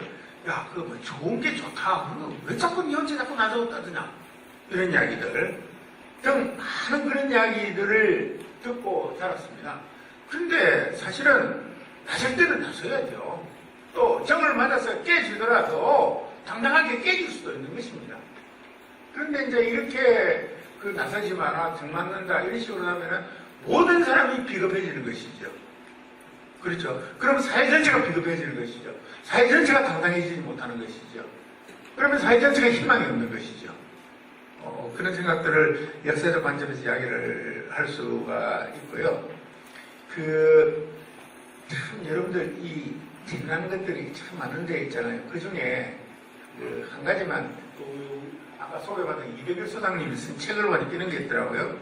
A: 야, 그거 뭐 좋은 게 좋다. 왜 자꾸 니 혼자 자꾸 나서겠다더냐. 이런 이야기들 등 많은 그런 이야기들을 듣고 자랐습니다. 그런데 사실은 나설 때는 나서야죠. 또 정을 맞아서 깨지더라도 당당하게 깨질 수도 있는 것입니다. 그런데 이제 이렇게 그 나서지 마라, 정 맞는다 이런 식으로 하면은 모든 사람이 비겁해지는 것이죠. 그렇죠. 그럼 사회 전체가 비겁해지는 것이죠. 사회 전체가 당당해지지 못하는 것이죠. 그러면 사회 전체가 희망이 없는 것이죠. 그런 생각들을 역사적 관점에서 이야기를 할 수가 있고요. 참 여러분들 이 재미난 것들이 참 많은 데 있잖아요. 그 중에 한 가지만 아까 소개받은 이백일 소장님이 쓴 책을 많이 끼는 게 있더라고요.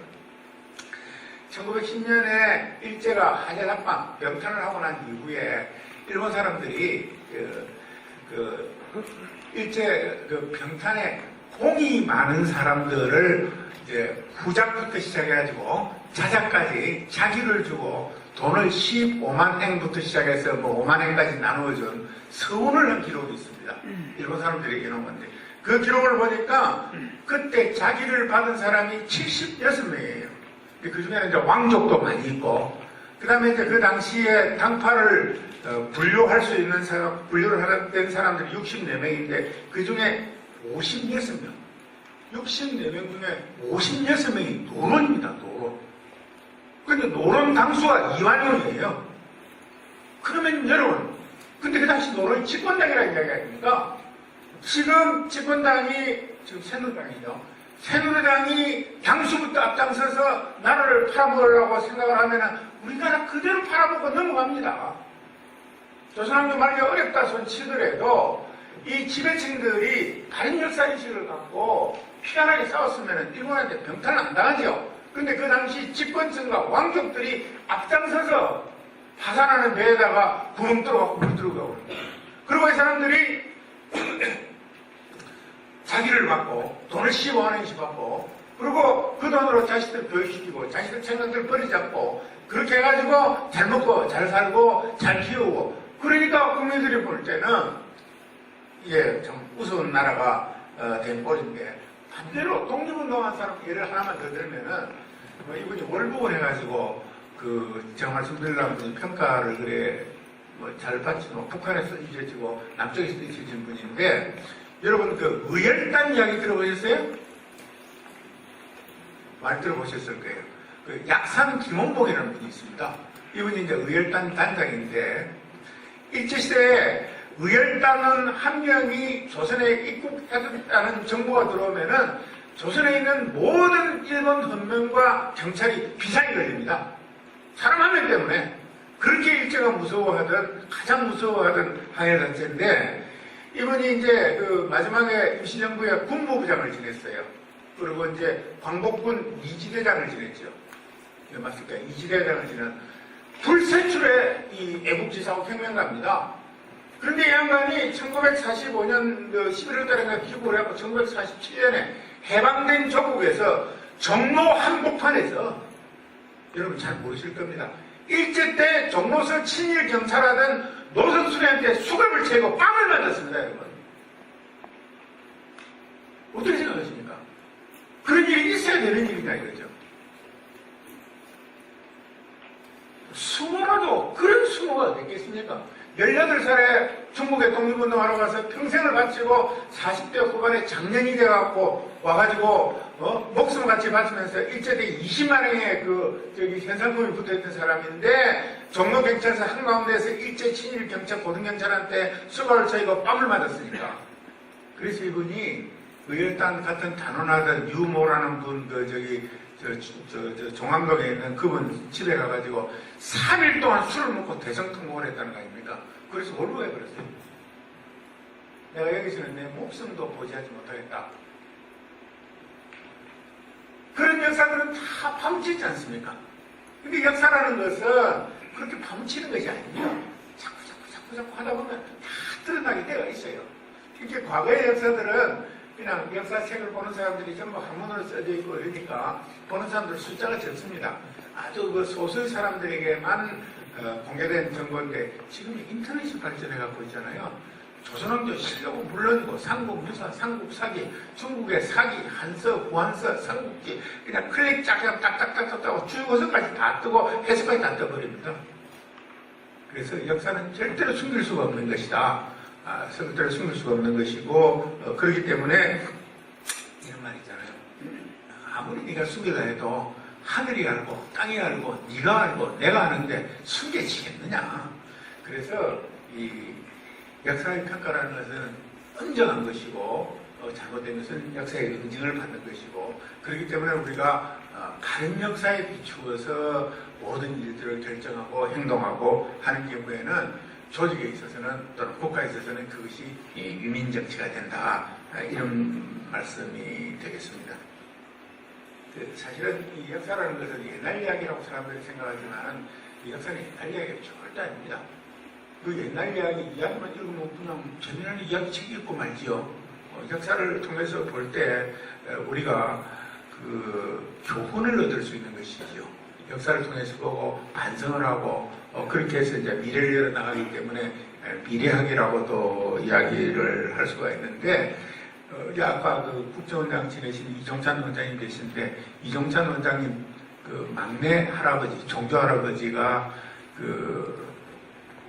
A: 1910년에 일제가 하제낙방 병탄을 하고 난 이후에 일본 사람들이 일제 병탄에 공이 많은 사람들을 이제 후작부터 시작해가지고 자작까지 자기를 주고 돈을 15만 행부터 시작해서 뭐 5만 행까지 나누어준 서운을 한 기록이 있습니다. 일본 사람들이 이런 건데 그 기록을 보니까 그때 자기를 받은 사람이 76명이에요. 그 중에는 이제 왕족도 많이 있고, 그 다음에 이제 그 당시에 당파를 분류할 수 있는 사람, 분류를 된 사람들이 64명인데 그 중에 56명, 64명 중에 56명이 노론입니다. 노론. 근데 노론 당수가 이완용이에요. 그러면 여러분, 근데 그 당시 노론이 집권당이라는 이야기 아닙니까? 지금 집권당이 지금 새누리당이죠. 새누리당이 당수부터 앞장서서 나라를 팔아먹으려고 생각을 하면 우리나라 그대로 팔아먹고 넘어갑니다. 조선왕조 말기 어렵다 손 치더라도 이 지배층들이 다른 역사인식을 갖고 피안하게 싸웠으면 일본한테 병탈을 안 당하죠. 근데 그 당시 집권층과 왕족들이 앞장서서 파산하는 배에다가 구멍 뚫어갖고 물 들어가고 그리고 이 사람들이 자기를 받고 돈을 15만 원씩 받고 그리고 그 돈으로 자식들 교육시키고 자식들 생각들 버리지 않고 그렇게 해가지고 잘 먹고 잘 살고 잘 키우고 그러니까 국민들이 볼 때는 이게 참 우스운 나라가 된 꼴인데 반대로 독립운동한 사람 예를 하나만 더 들면은 뭐 이분이 월북을 해가지고 그 제가 말씀드리려면 평가를 그래 뭐 잘 받지 뭐 북한에서 잊혀지고 남쪽에서 잊혀진 분인데 여러분 그 의열단 이야기 들어보셨어요? 많이 들어보셨을 거예요. 그 약산 김원봉이라는 분이 있습니다. 이분이 이제 의열단 단장인데 일제시대에 의열단은 한 명이 조선에 입국했다는 정보가 들어오면은 조선에 있는 모든 일본 헌병과 경찰이 비상이 걸립니다. 사람 한 명 때문에. 그렇게 일제가 무서워하던, 가장 무서워하던 항해단체인데, 이분이 이제 그 마지막에 임시정부의 군무부장을 지냈어요. 그리고 이제 광복군 이지대장을 지냈죠. 맞습니까? 이지대장을 지낸 불세출의 이 애국지사고 혁명가입니다. 그런데 이 양반이 1945년 11월 달에 귀국을 하고 1947년에 해방된 조국에서 종로 한복판에서 여러분 잘 모르실 겁니다. 일제 때 종로서 친일 경찰하던 노선 수령한테 수갑을 채고 빵을 맞았습니다, 여러분. 어떻게 생각하십니까? 그런 일이 있어야 되는 일이냐 이거죠. 수모라도 그런 수모가 어딨겠습니까? 18살에 중국에 독립운동하러 가서 평생을 바치고 40대 후반에 장년이 돼갖고 와가지고 목숨을 같이 바치면서 일제 때 20만원의 현상금이 붙어있던 사람인데 종로경찰서 한가운데에서 일제 친일 경찰 고등경찰한테 수갑을 차이고 뺨을 맞았으니까. 그래서 이분이 의열단 같은 단언하던 유모라는 분 종암동에 있는 그분 집에 가가지고 3일 동안 술을 먹고 대성통곡을 했다는 거 아닙니까? 그래서 월북해 버렸어요. 내가 여기서는 내 목숨도 보지하지 못하겠다. 그런 역사들은 다 파묻히지 않습니까? 근데 역사라는 것은 그렇게 파묻히는 것이 아닙니다. 자꾸 하다 보면 다 드러나게 되어 있어요. 이렇게 과거의 역사들은 그냥 역사책을 보는 사람들이 전부 한문으로 써져 있고 이러니까 보는 사람들 숫자가 적습니다. 아주 그 소수의 사람들에게만 공개된 정보인데 지금 인터넷이 발전해갖고 있잖아요. 조선왕조 실록은 물론이고 삼국유사, 삼국사기, 중국의 사기, 한서, 구한서, 삼국지 그냥 클릭 짝짝 딱딱딱딱 하고 주요거서까지 다 뜨고 해석까지 다 떠버립니다. 그래서 역사는 절대로 숨길 수가 없는 것이다. 절대로 숨길 수가 없는 것이고 그렇기 때문에 이런 말 있잖아요. 아무리 네가 숨기려 해도 하늘이 알고 땅이 알고 네가 알고 내가 아는데 숨겨지겠느냐. 그래서 이 역사의 평가라는 것은 언정한 것이고 잘못된 것은 역사의 인증을 받는 것이고 그렇기 때문에 우리가 바른 역사에 비추어서 모든 일들을 결정하고 행동하고 하는 경우에는 조직에 있어서는 또는 국가에 있어서는 그것이 유민정치가 된다. 이런 말씀이 되겠습니다. 사실은 이 역사라는 것은 옛날 이야기라고 사람들이 생각하지만 이 역사는 옛날 이야기가 절대 아닙니다. 그 옛날 이야기만 읽으면 그냥 재미난 이야기책 읽고 말지요. 역사를 통해서 볼 때 우리가 그 교훈을 얻을 수 있는 것이지요. 역사를 통해서 보고 반성을 하고 그렇게 해서 이제 미래를 열어나가기 때문에 미래학이라고도 이야기를 할 수가 있는데 아까 그 국정원장 지내신 이종찬 원장님 계신데 이종찬 원장님 그 막내 할아버지 종조 할아버지가 그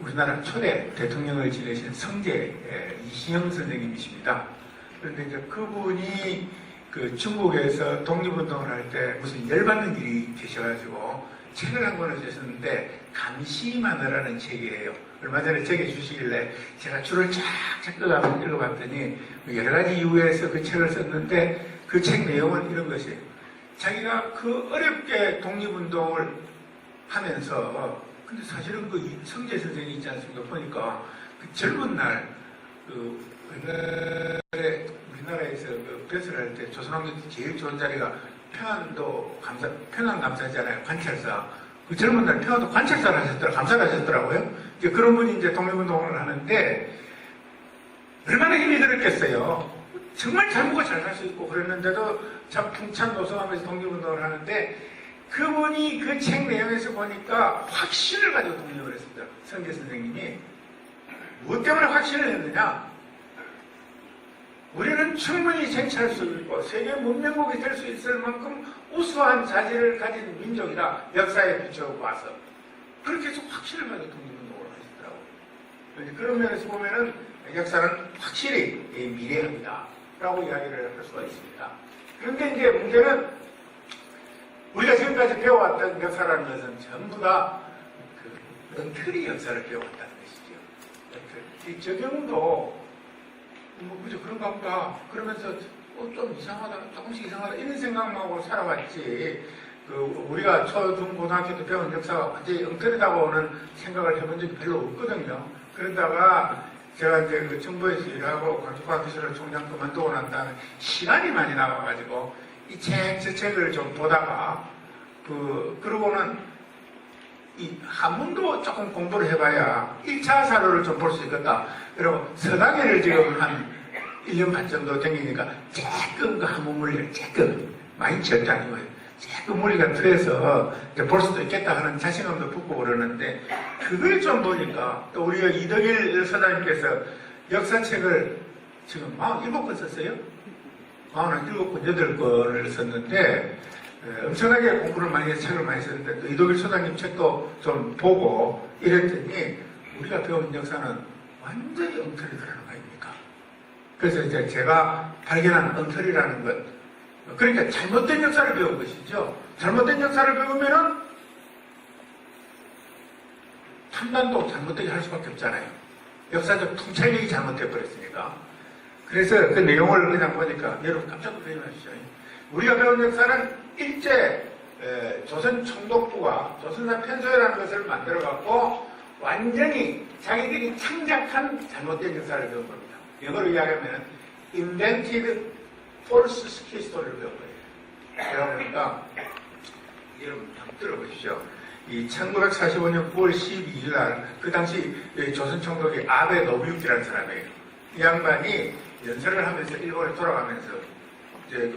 A: 우리나라 초대 대통령을 지내신 성제 이시영 선생님이십니다. 그런데 이제 그분이 그 중국에서 독립운동을 할 때 무슨 열받는 일이 계셔가지고 책을 한 권을 쓰셨는데 감시마늘이라는 책이에요. 얼마 전에 제게 주시길래 제가 줄을 쫙쫙 읽어봤더니 여러 가지 이유에서 그 책을 썼는데 그 책 내용은 이런 것이에요. 자기가 그 어렵게 독립운동을 하면서 근데 사실은 그 성재 선생이 있지 않습니까? 보니까 그 젊은 날 우리나라에서 그 벼슬 할 때 조선왕조 제일 좋은 자리가 평안 감사잖아요. 관찰사. 그 젊은 날 평안도 관찰사를 감사를 하셨더라고요. 이제 그런 분이 이제 독립운동을 하는데 얼마나 힘이 들었겠어요. 정말 잘 먹고 잘 살 수 있고 그랬는데도 참 풍찬노성하면서 독립운동을 하는데 그분이 그 책 내용에서 보니까 확신을 가지고 독립을 했습니다. 성재 선생님이. 무엇 때문에 확신을 했느냐? 우리는 충분히 쟁취할 수 있고 세계 문명국이 될 수 있을 만큼 우수한 자질을 가진 민족이다. 역사에 비춰봐서. 그렇게 해서 확신을 가지고 독립운동을 하시더라고요. 그런 면에서 보면은 역사는 확실히 미래합니다. 라고 이야기를 할 수가 있습니다. 그런데 이제 문제는 우리가 지금까지 배워왔던 역사라는 것은 전부 다 그 엉터리 역사를 배워왔다는 것이죠. 이 적용도 뭐 그저 그런가 보다 그러면서 좀 이상하다, 조금씩 이상하다 이런 생각만 하고 살아왔지. 우리가 초중 고등학교 때 배운 역사가 완전히 엉터리다고는 생각을 해본 적이 별로 없거든요. 그러다가 제가 이제 그 정부에서 일하고 광주과학기술을 총장 그만두고 난 다음에 시간이 많이 나와가지고 이 저 책을 좀 보다가 그러고는 이 한문도 조금 공부를 해봐야 1차 사료를 좀 볼 수 있겠다. 그리고 서당에를 지금 한 1년 반 정도 댕기니까 조금 그 한문 물리를 조금 많이 절대 아니고요. 조금 물리가 틀어서 볼 수도 있겠다 하는 자신감도 붙고 그러는데 그걸 좀 보니까 또 우리 이덕일 서장님께서 역사책을 지금 47권 썼어요. 47권, 8권을 썼는데 엄청나게 공부를 많이 해서 책을 많이 썼는데 또 이덕일 소장님 책도 좀 보고 이랬더니 우리가 배운 역사는 완전히 엉터리더라는 거 아닙니까? 그래서 이제 제가 발견한 엉터리라는 것, 그러니까 잘못된 역사를 배운 것이죠. 잘못된 역사를 배우면은 판단도 잘못되게 할 수밖에 없잖아요. 역사적 통찰력이 잘못돼 버렸으니까. 그래서 그 내용을 그냥 보니까 여러분 깜짝 놀라시죠. 우리가 배운 역사는 일제 조선 총독부가 조선사 편서회라는 것을 만들어갖고 완전히 자기들이 창작한 잘못된 역사를 배운 겁니다. 영어로 이야기하면 invented false history를 배운 거예요. 그러니까 여러분 한번 들어보십시오. 이 1945년 9월 12일 날 그 당시 조선 총독이 아베 노부유키라는 사람이에요. 이 양반이 연설을 하면서 일본에 돌아가면서 이제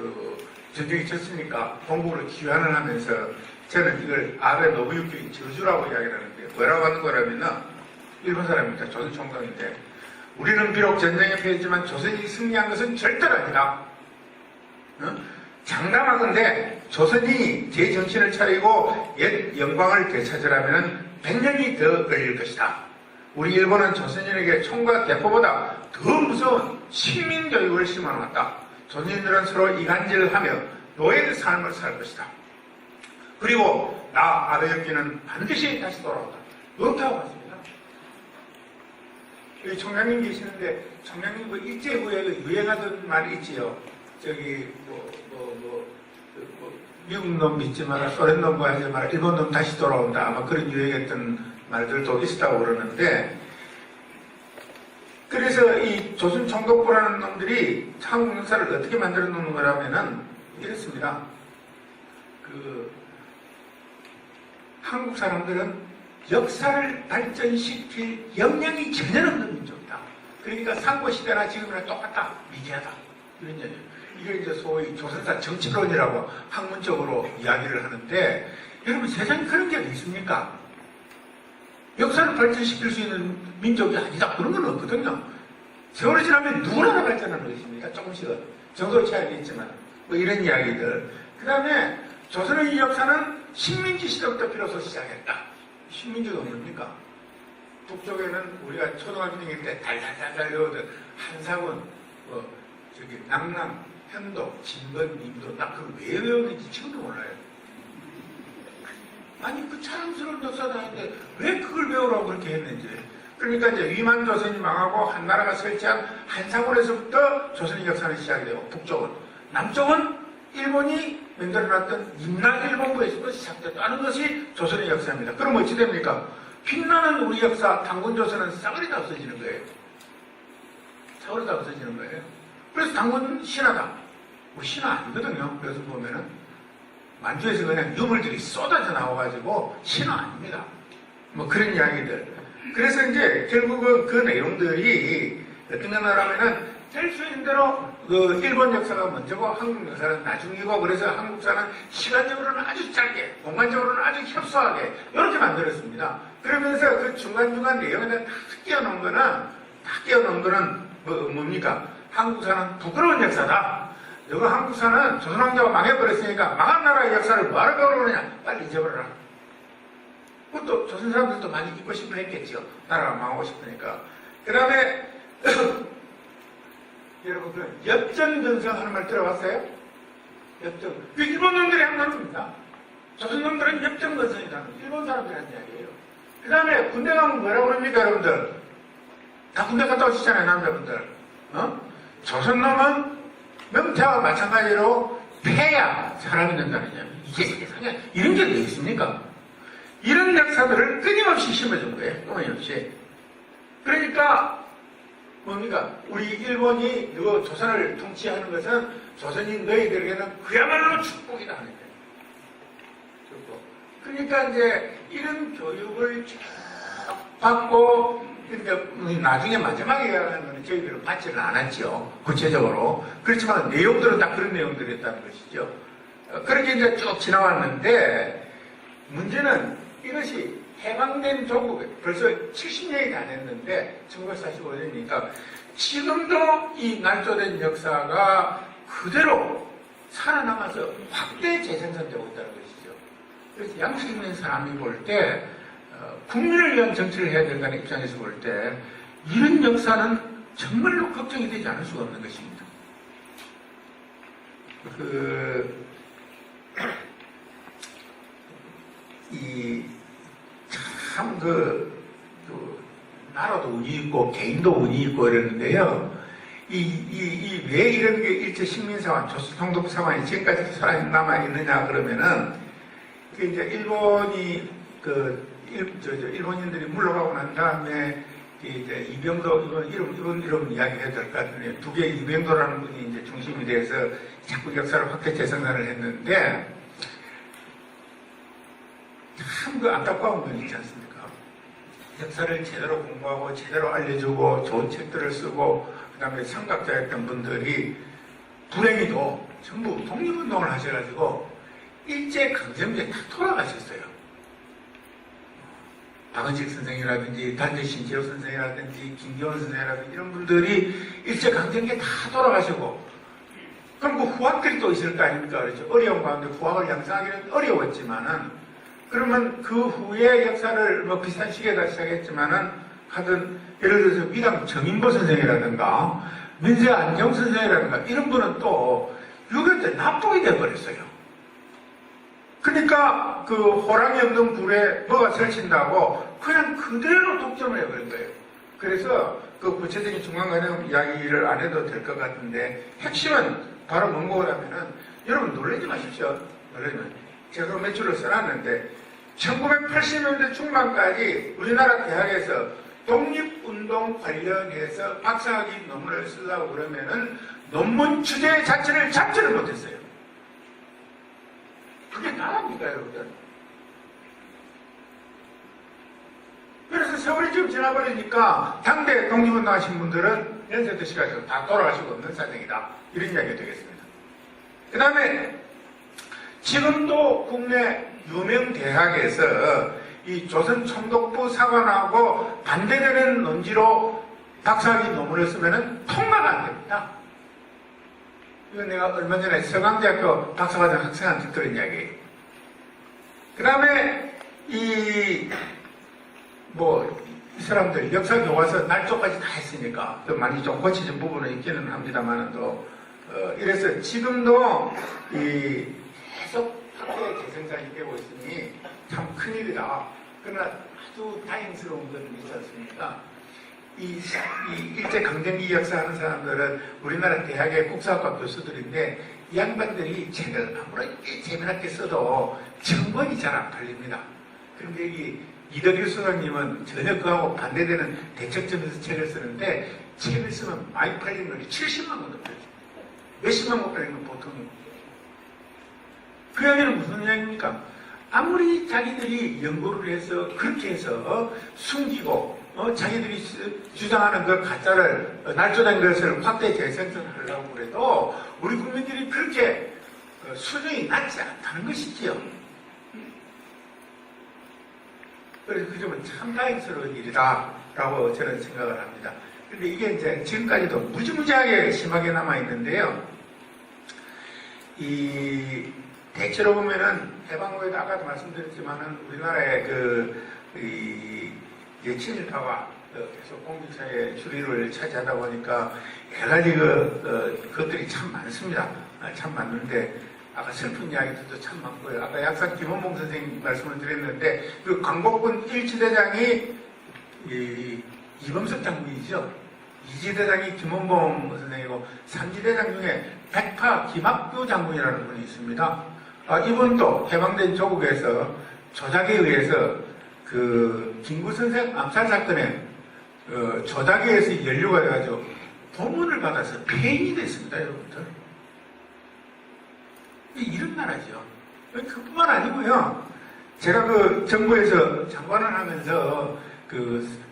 A: 전쟁이 졌으니까 본국으로 귀환을 하면서 저는 이걸 아베 노부유키 저주라고 이야기를 하는데 뭐라고 하는 거라면 일본 사람입니다. 조선 총독인데 우리는 비록 전쟁에 패했지만 조선이 승리한 것은 절대로 아니다. 장담하건대 조선이 제 정신을 차리고 옛 영광을 되찾으려면 100년이 더 걸릴 것이다. 우리 일본은 조선인에게 총과 대포보다 더 무서운 식민교육을 심어놨다. 조선인들은 서로 이간질하며 노예의 삶을 살 것이다. 그리고 나 아베유키는 반드시 다시 돌아온다. 이렇게 하고 왔습니다. 여기 총장님 계시는데 총장님 그 일제후에 유행하던 말이 있지요. 저기 미국 놈 믿지 마라, 소련 놈 하지 마라, 일본 놈 다시 돌아온다. 아마 그런 유행했던 말들도 있었다고 그러는데, 그래서 이 조선 총독부라는 놈들이 한국 역사를 어떻게 만들어 놓는 거라면은 이렇습니다. 한국 사람들은 역사를 발전시킬 역량이 전혀 없는 민족이다. 그러니까 상고시대나 지금이랑 똑같다. 미개하다. 이런 얘기예요. 이게 이제 소위 조선사 정치론이라고 학문적으로 이야기를 하는데, 여러분 세상에 그런 게 어디 있습니까? 역사를 발전시킬 수 있는 민족이 아니다. 그런 건 없거든요. 세월이 지나면 누구나 발전하는 것입니까? 조금씩은. 정도 차이는 있지만. 뭐 이런 이야기들. 그 다음에 조선의 역사는 식민지 시대부터 비로소 시작했다. 식민지가 뭡니까? 북쪽에는 우리가 초등학교 다닐 때 달달달달 외우던 한사군, 남남, 현도, 진번, 민도, 나 그걸 왜 외우는지 지금도 몰라요. 아니 그 자랑스러운 역사도 아닌데 왜 그걸 배우라고 그렇게 했는지. 그러니까 이제 위만조선이 망하고 한나라가 설치한 한사군에서부터 조선의 역사는 시작이 되고 북쪽은, 남쪽은 일본이 만들어놨던 임나일본부에서부터 시작됐다는 것이 조선의 역사입니다. 그럼 어찌 됩니까? 빛나는 우리 역사 당군조선은 싸그리 다 없어지는 거예요. 싸그리 다 없어지는 거예요. 그래서 당군 신화다. 우리 신화 아니거든요. 그래서 보면은 만주에서 그냥 유물들이 쏟아져 나와가지고 신화 아닙니다. 뭐 그런 이야기들. 그래서 이제 결국은 그 내용들이 어떤 거냐면은 될 수 있는 대로 일본 역사가 먼저고 한국 역사는 나중이고, 그래서 한국사는 시간적으로는 아주 짧게, 공간적으로는 아주 협소하게 이렇게 만들었습니다. 그러면서 그 중간중간 내용에다 다 끼워놓은 거는 뭡니까? 한국사는 부끄러운 역사다. 너가 한국사는 조선왕조가 망해버렸으니까 망한 나라의 역사를 뭐하러 배우느냐. 빨리 잊어버려라. 그것도 조선 사람들도 많이 잊고 싶어 했겠죠. 나라가 망하고 싶으니까. 그 다음에 여러분 그 엽전전성 하는 말 들어봤어요? 엽전. 그 일본 놈들이 한 말입니다. 조선 놈들은 엽전전성이라는 일본 사람들이 한 이야기예요. 그 다음에 군대 가면 뭐라고 그럽니까 여러분들? 다 군대 갔다 오시잖아요 남자분들. 조선 놈은 명태와 마찬가지로 패야 사람이 된다는 이야기. 이게 세상에 이런 게 어디 있습니까? 이런 역사들을 끊임없이 심어준 거예요. 끊임없이. 그러니까 뭡니까? 우리 일본이 너 조선을 통치하는 것은 조선인 너희들에게는 그야말로 축복이다 하는 거예요. 축복. 그러니까 이제 이런 교육을 쭉 받고 그러니까 나중에 마지막에 가는 거는 저희들은 받지는 않았죠. 구체적으로. 그렇지만 내용들은 다 그런 내용들이었다는 것이죠. 그렇게 이제 쭉 지나왔는데 문제는 이것이 해방된 조국에 벌써 70년이 다 됐는데 1945년이니까 지금도 이 날조된 역사가 그대로 살아남아서 확대 재생산되고 있다는 것이죠. 그래서 양식 있는 사람이 볼 때 국민을 위한 정치를 해야 된다는 입장에서 볼 때 이런 역사는 정말로 걱정이 되지 않을 수가 없는 것입니다. 나라도 운이 있고 개인도 운이 있고 이러는데요. 왜 이런 게 일제 식민사관, 조선통독 사관이 지금까지 살아남아 있느냐 그러면은 이제 일본이 일본인들이 물러가고 난 다음에 이제 이병도 이런 이야기 해야 될 것 같은데 두 개의 이병도라는 분이 이제 중심이 돼서 자꾸 역사를 확대 재생산을 했는데 참 그 안타까운 건 있지 않습니까? 역사를 제대로 공부하고 제대로 알려주고 좋은 책들을 쓰고 그 다음에 sam각자였던 분들이 불행히도 전부 독립운동을 하셔가지고 일제강점기에 다 돌아가셨어요. 박은식 선생이라든지 단재신지호 선생이라든지 김기원 선생이라든지 이런 분들이 일제강점기에 다 돌아가시고 그럼 그 후학들이 또 있을 거 아닙니까? 그렇죠. 어려운 가운데 후학을 양성하기는 어려웠지만은 그러면 그 후에 역사를 뭐 비슷한 시기에다 시작했지만은 하든 예를 들어서 위당 정인보 선생이라든가 민세 안정 선생이라든가 이런 분은 또 6.25 때 납북이 돼버렸어요. 그러니까 그 호랑이 없는 굴에 뭐가 설친다고 그냥 그대로 독점을 해버린 거예요. 그래서 그 구체적인 중간관념 이야기를 안 해도 될 것 같은데 핵심은 바로 뭔거라면은 여러분 놀라지 마십시오. 놀라지 마십시오. 제가 그 매출을 써놨는데 1980년대 중반까지 우리나라 대학에서 독립운동 관련해서 박사학위 논문을 쓰려고 그러면은 논문 주제 자체를 잡지를 못했어요. 그게 나랍니까 여러분들? 그래서 세월이 좀 지나버리니까 당대 독립운동 하신 분들은 연세 드시가지고 다 돌아가시고 없는 사정이다. 이런 이야기가 되겠습니다. 그 다음에 지금도 국내 유명 대학에서 이 조선총독부 사관하고 반대되는 논지로 박사학위 논문을 쓰면은 통과가 안 됩니다. 이건 내가 얼마 전에 서강대학교 박사과정 학생한테 들은 이야기예요. 그 다음에 이 사람들 역사 교과서 날조까지 다 했으니까 좀 많이 좀 고쳐진 부분은 있기는 합니다만 이래서 지금도 계속 학교의 재생산이 되고 있으니 참 큰일이다. 그러나 아주 다행스러운 건 있지 않습니까? 이 일제강점기 역사하는 사람들은 우리나라 대학의 국사학과 교수들인데 이 양반들이 책을 아무리 재미나게 써도 정권이 잘 안 팔립니다. 그런데 이 이덕일 소장님은 전혀 그하고 반대되는 대척점에서 책을 쓰는데 책을 쓰면 많이 팔리는 건 70만 권도 팔죠. 몇십만 권 팔리는 건 보통이고. 그 이야기는 무슨 이야기입니까? 아무리 자기들이 연구를 해서 그렇게 해서 숨기고 자기들이 주장하는 그 가짜를 날조된 것을 확대 재생산하려고 그래도 우리 국민들이 그렇게 수준이 낮지 않다는 것이지요. 그래서 그 점은 참 다행스러운 일이다라고 저는 생각을 합니다. 근데 이게 이제 지금까지도 무지무지하게 심하게 남아있는데요. 이, 대체로 보면은 해방 후에도 아까도 말씀드렸지만은 우리나라의 이제 친일파가 계속 공직사회 주류를 차지하다 보니까 여러 가지 것들이 참 많습니다. 참 많은데, 아까 슬픈 이야기들도 참 많고요. 아까 약산 김원봉 선생님 말씀을 드렸는데, 그 광복군 1지대장이 이범석 장군이죠. 2지대장이 김원봉 선생이고, 3지대장 중에 백파 김학규 장군이라는 분이 있습니다. 이분도 해방된 조국에서 조작에 의해서 김구 선생 암살 사건에 조작에 의해서 연루가 돼가지고 고문을 받아서 폐인이 됐습니다, 여러분들. 이런 나라죠. 그뿐만 아니고요. 제가 정부에서 장관을 하면서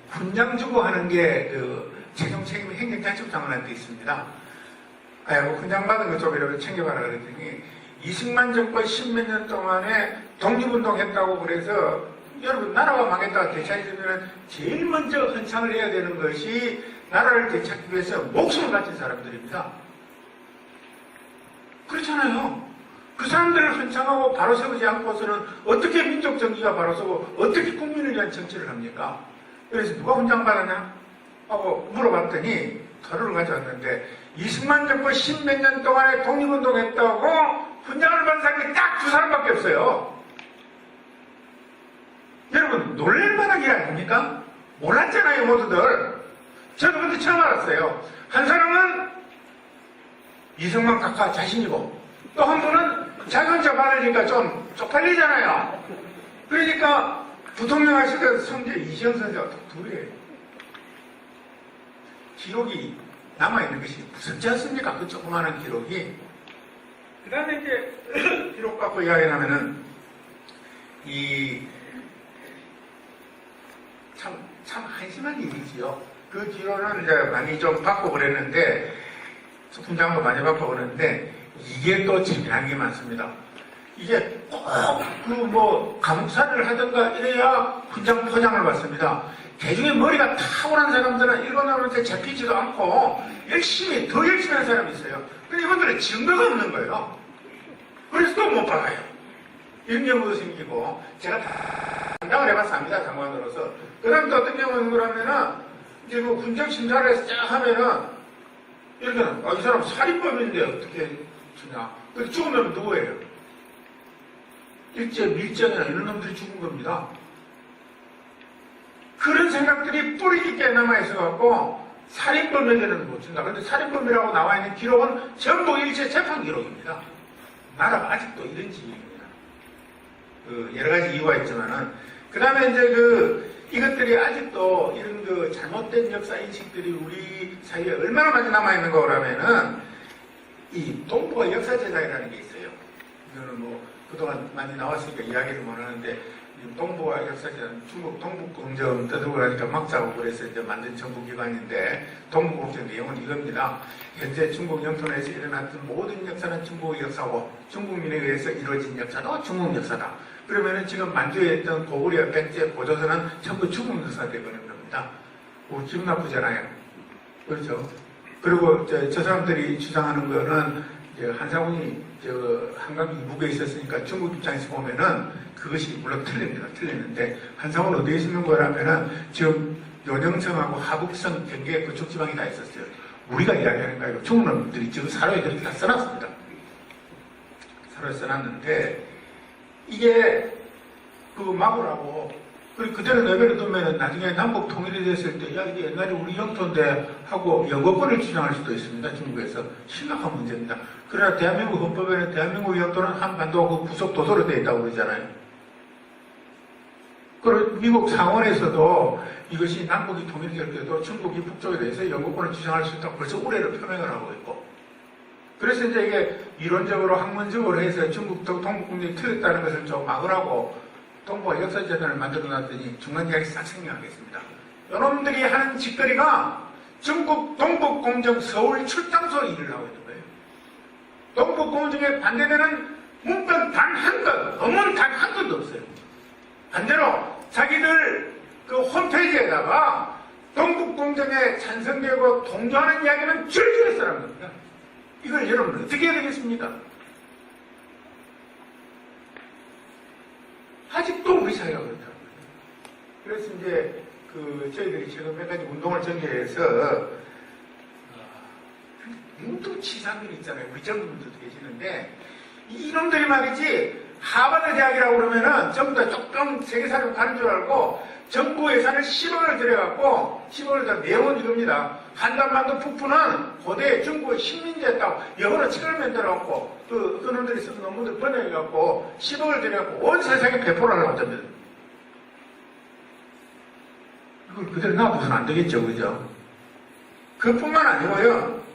A: 훈장 주고 하는 게 최종 책임이 행정자치부 장관한테 있습니다. 훈장 받은 거 좀 이렇게 챙겨봐라 그랬더니 이승만 정권 십몇 년 동안에 독립운동 했다고 그래서 여러분 나라가 망했다가 되찾으면 제일 먼저 헌상을 해야 되는 것이 나라를 되찾기 위해서 목숨을 바친 사람들입니다. 그렇잖아요. 그 사람들을 헌상하고 바로 세우지 않고서는 어떻게 민족 정치가 바로 서고 어떻게 국민을 위한 정치를 합니까? 그래서 누가 훈장 받았냐? 하고 물어봤더니 서류를 가져왔는데 이승만 정권 십몇 년 동안에 독립운동 했다고 훈장을 받은 사람이 딱 두 사람밖에 없어요. 여러분 놀랄만한 게 아닙니까? 몰랐잖아요 모두들. 저도 그때 처음 알았어요. 한 사람은 이승만 각하 자신이고 또 한 분은 자기 혼자 많으니까 좀 쪽팔리잖아요. 그러니까 부통령 하시던 성재 이시영 선생가 둘이에요. 기록이 남아있는 것이 무섭지 않습니까? 그 조그마한 기록이. 그 다음에 이제 기록 갖고 이야기를 하면은 참 한심한 일이지요. 그 뒤로는 이제 많이 좀 받고 그랬는데 훈장도 많이 받고 그랬는데 이게 또 재미난 게 많습니다. 이게 꼭 감옥살이를 하든가 이래야 훈장 포장을 받습니다. 대중의 머리가 타고난 사람들은 일본어한테 잡히지도 않고 더 열심히 하는 사람이 있어요. 근데 이분들은 증거가 없는 거예요. 그래서 또 못 받아요. 이런 경우도 생기고 제가 다 담당을 해봤습니다. 장관으로서. 그 다음에 또 어떤 경우는 그러면은 이제 군정 심사를 해서 쫙 하면은 이렇게 이 사람 살인범인데 어떻게 주냐. 근데 죽으면 누구예요? 일제 밀정이나 이런 놈들이 죽은 겁니다. 그런 생각들이 뿌리 깊게 남아있어갖고 살인범에게는 못 준다. 근데 살인범이라고 나와 있는 기록은 전부 일제 재판 기록입니다. 나라가 아직도 이런 지경입니다. 여러 가지 이유가 있지만은 그 다음에 이제 이것들이 아직도 이런 잘못된 역사 인식들이 우리 사이에 얼마나 많이 남아있는 거라면은 이 동북아 역사재단이라는 게 있어요. 이거는 그동안 많이 나왔으니까 이야기를 못 하는데 동북아 역사재단 중국 동북공정 떠들고 나니까 막 자고 그래서 이제 만든 정부기관인데 동북공정 내용은 이겁니다. 현재 중국 영토에서 일어났던 모든 역사는 중국의 역사고 중국민에 의해서 이루어진 역사도 중국 역사다. 그러면은 지금 만주에 있던 고구려, 백제, 고조선은 전부 중국 역사가 되어버린 겁니다. 기분 나쁘잖아요. 그렇죠. 그리고 저 사람들이 주장하는 거는 한상훈이 한강 이북에 있었으니까 중국 입장에서 보면은 그것이 물론 틀립니다. 틀리는데 한상훈은 어디에 있는 거라면은 지금 요령성하고 하북성 경계 그쪽 지방이 다 있었어요. 우리가 이야기하는 거예요. 중국 놈들이 지금 사료에 그렇게 다 써놨습니다. 사료에 써놨는데 이게 막으라고 그리고 그대로 내버려 두면은 나중에 남북 통일이 됐을 때 이게 옛날에 우리 영토인데 하고 영거권을 주장할 수도 있습니다. 중국에서 심각한 문제입니다. 그러나 대한민국 헌법에는 대한민국 영토는 한반도 부속 도서로 되어 있다고 그러잖아요. 그리고 미국 상원에서도 이것이 남북이 통일될 때도 중국이 북쪽에 대해서 영거권을 주장할 수 있다고 벌써 우려를 표명을 하고 있고 그래서 이제 이게 이론적으로 학문적으로 해서 중국 동북공정이 틀렸다는 것을 좀 막으라고 동북아 역사재단을 만들어 놨더니 중간 이야기 싹 생략하겠습니다. 여러분들이 하는 짓거리가 중국 동북공정 서울 출장소 일을 하고 있는 거예요. 동북공정에 반대되는 문건 단 한 건, 어문 단 한 건도 없어요. 반대로 자기들 홈페이지에다가 동북공정에 찬성되고 동조하는 이야기는 줄줄이 쓰라는 겁니다. 이걸 여러분 어떻게 해야 되겠습니까? 아직도 우리 사회가 그렇다고요. 그래서 이제 저희들이 지금 몇 가지 운동을 전개해서 문두치상들 있잖아요. 우리 젊은분들도 계시는데 이놈들이 말이지 하버드 대학이라고 그러면은 전부 다 조금 세계사를 가는 줄 알고 정부 예산을 10억을 들여갖고 10억을 다 내온 이겁니다. 한반도 북부는 고대 중국 식민지였다고 영어로 책을 만들어갖고 그놈들이 쓴 논문들 번역해갖고 10억을 들여갖고 온 세상에 배포를 하려고 합니다. 이걸 그대로 놔둬서는 안 되겠죠, 그죠? 그뿐만 아니고요.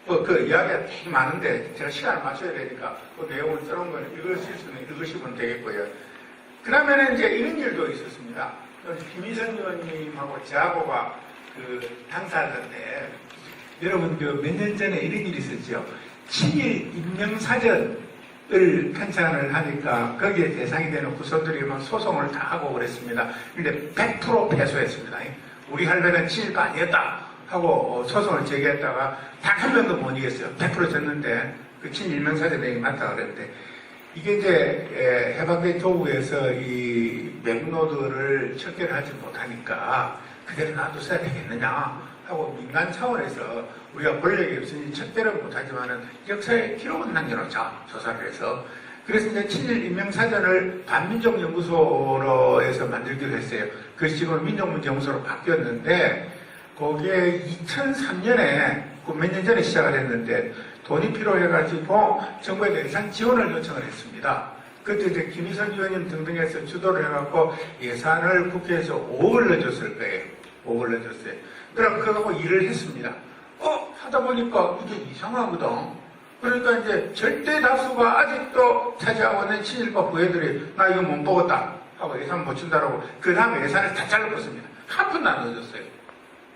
A: 그 이야기가 되게 많은데 제가 시간을 맞춰야 되니까 그 내용을 써놓은 걸 읽으실 수는 읽으시면 되겠고요. 그 다음에는 이제 이런 일도 있었습니다. 김희선 의원님하고 저하고가 당사자인데 여러분 몇 년 전에 이런 일이 있었죠. 친일 임명사전을 편찬을 하니까 거기에 대상이 되는 후손들이 막 소송을 다 하고 그랬습니다. 근데 100% 패소했습니다. 우리 할배는 친일파 아니었다 하고 소송을 제기했다가 단 한 명도 못 이겼어요. 100% 졌는데 그 친일 임명사전에 맞다 그랬는데 이게 이제 해방된 조국에서 이 맥노드를 척결하지 못하니까 그대로 놔뒀어야 되겠느냐 하고 민간 차원에서 우리가 권력이 없으니 척결은 못하지만은 역사의 기록은 남겨놓자 조사를 해서 그래서 이제 친일 인명사전을 반민족연구소에서 만들기로 했어요. 그것이 지금 민족문제연구소로 바뀌었는데 거기에 2003년에 몇 년 전에 시작을 했는데 돈이 필요해가지고 정부에 예산 지원을 요청을 했습니다. 그때 이제 김희선 의원님 등등해서 주도를 해갖고 예산을 국회에서 5억을 넣어줬을 거예요. 5억을 넣어줬어요. 그럼 그거하고 일을 했습니다. 하다 보니까 이게 이상하거든. 그러니까 이제 절대 다수가 아직도 차지하고 있는 친일파 부회들이 나 이거 못 보겠다 하고 예산 못 준다라고 그 다음에 예산을 다 잘라버렸습니다. 한 푼도 안 넣어줬어요.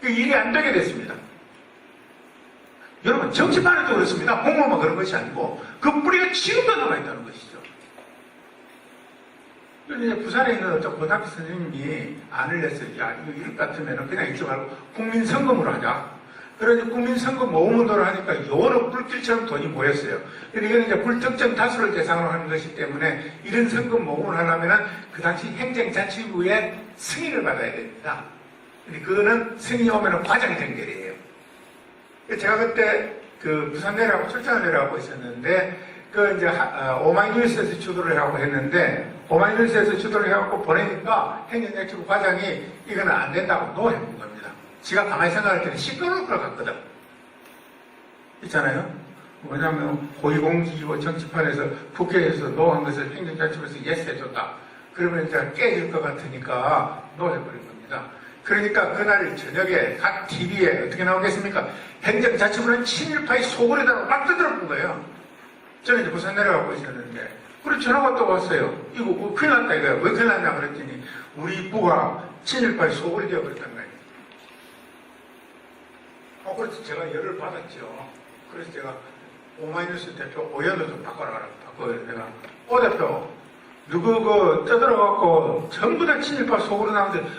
A: 그 일이 안 되게 됐습니다. 여러분 정치만 해도 그렇습니다. 공무원만 그런 것이 아니고 그 뿌리가 지금도 남아있다는 것이죠. 이제 부산에 있는 어떤 고등학교 선생님이 안을 냈어요. 야 이거 이럴 것 같으면 그냥 잊지 말고 국민선거으로 하자. 그래서 국민선거 모금운동을 하니까 여러 불길처럼 돈이 모였어요. 그런데 이건 이제 불특정 다수를 대상으로 하는 것이기 때문에 이런 선거 모금을 하려면 그 당시 행정자치부의 승인을 받아야 됩니다. 근데 그거는 승인이 오면 과장 연결이에요. 제가 그때 부산 내려가고 출장을 내려가고 있었는데 이제 오마이뉴스에서 주도를 하고 했는데 오마이뉴스에서 주도를 해갖고 보내니까 행정자치부 과장이 이거는 안 된다고 노해본 겁니다. 지가 가만히 생각할 때는 시끄러울 것 같거든. 있잖아요. 왜냐하면 고위공직이고 정치판에서 국회에서 노한 것을 행정자치부에서 예스 해줬다. 그러면 이제 깨질 것 같으니까 노해버린 겁니다. 그러니까 그날 저녁에 각 TV에 어떻게 나오겠습니까? 행정자치부는 친일파의 소굴에다가 막 떠들어본 거예요. 저는 이제 부산 내려가고 있었는데 그래 전화가 또 왔어요. 이거 큰일 났다 이거야. 왜 큰일 났냐 그랬더니 우리 부가 친일파의 소굴이 되어버렸단 말이에요. 그래서 제가 열을 받았죠. 그래서 제가 오마이뉴스 대표 오연을 좀 바꿔라. 바꿔요. 내가 오 대표 누구 떠들어갖고 전부 다 친일파 소굴이 나오는데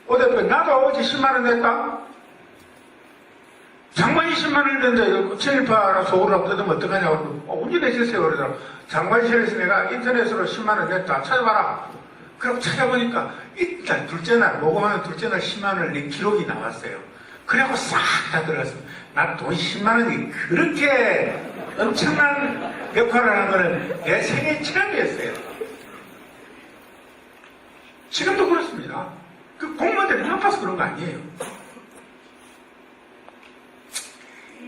A: 오 대표 나도 어제 10만원 냈다? 장관이 10만원 냈는데 친일파라 소굴이라고 뜯으면 어떡하냐고 언제 내셨어요? 그러더라고. 장관실에서 내가 인터넷으로 10만원 냈다 찾아봐라. 그럼 찾아보니까 일단 둘째 날 모금하는 둘째 날 10만원을 낸 기록이 나왔어요. 그래갖고 싹 다 들어갔습니다. 난 돈 10만원이 그렇게 엄청난 역할을 하는 거는 내 생애 처음이었어요. 지금도 그렇습니다. 그 공무원들이 나빠서 그런 거 아니에요.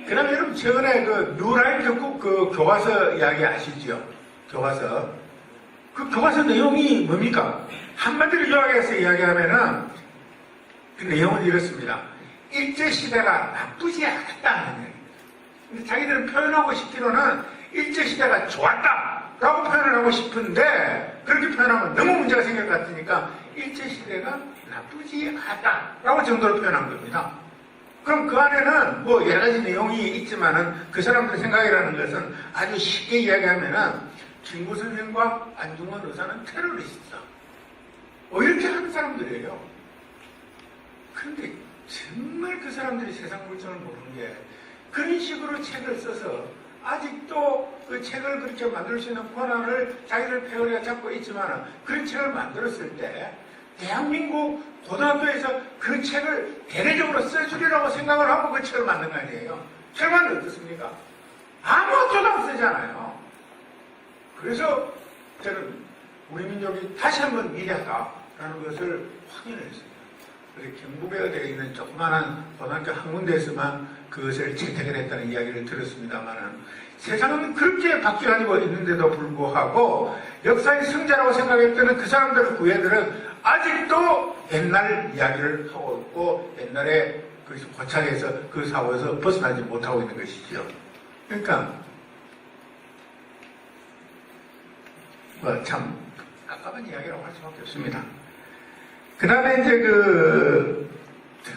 A: 그 다음에 여러분 최근에 뉴라이트 그 교과서 이야기 아시죠? 교과서. 그 교과서 내용이 뭡니까? 한마디로 요약해서 이야기하면은 그 내용은 이렇습니다. 일제시대가 나쁘지 않았다는 거예요. 근데 자기들은 표현하고 싶기로는 일제시대가 좋았다라고 표현을 하고 싶은데 그렇게 표현하면 너무 문제가 생길 것 같으니까 일제시대가 나쁘지 않았다라고 정도로 표현한 겁니다. 그럼 그 안에는 뭐 여러 가지 내용이 있지만은 그 사람들 생각이라는 것은 아주 쉽게 이야기하면은 김구 선생과 안중근 의사는 테러리스트다. 이렇게 하는 사람들이에요. 근데 정말 그 사람들이 세상 물정을 모르는 게 그런 식으로 책을 써서 아직도 그 책을 그렇게 만들 수 있는 권한을 자기들 폐허리가 잡고 있지만 그런 책을 만들었을 때 대한민국 고등학교에서 그 책을 대대적으로 써주리라고 생각을 하고 그 책을 만든 거 아니에요. 결과는 어떻습니까? 아무것도 안 쓰잖아요. 그래서 저는 우리 민족이 다시 한번 위대하다라는 것을 확인했습니다. 그래서 경북에 되어 있는 조그마한 고등학교 한 군데에서만 그것을 채택을 했다는 이야기를 들었습니다만 세상은 그렇게 바뀌어가지고 있는데도 불구하고 역사의 승자라고 생각했던 그 사람들 구애들은 아직도 옛날 이야기를 하고 있고 옛날에 거기서 고착해서 그 사고에서 벗어나지 못하고 있는 것이죠. 그러니까 참 깝깝한 이야기라고 할 수밖에 없습니다. 그 다음에 이제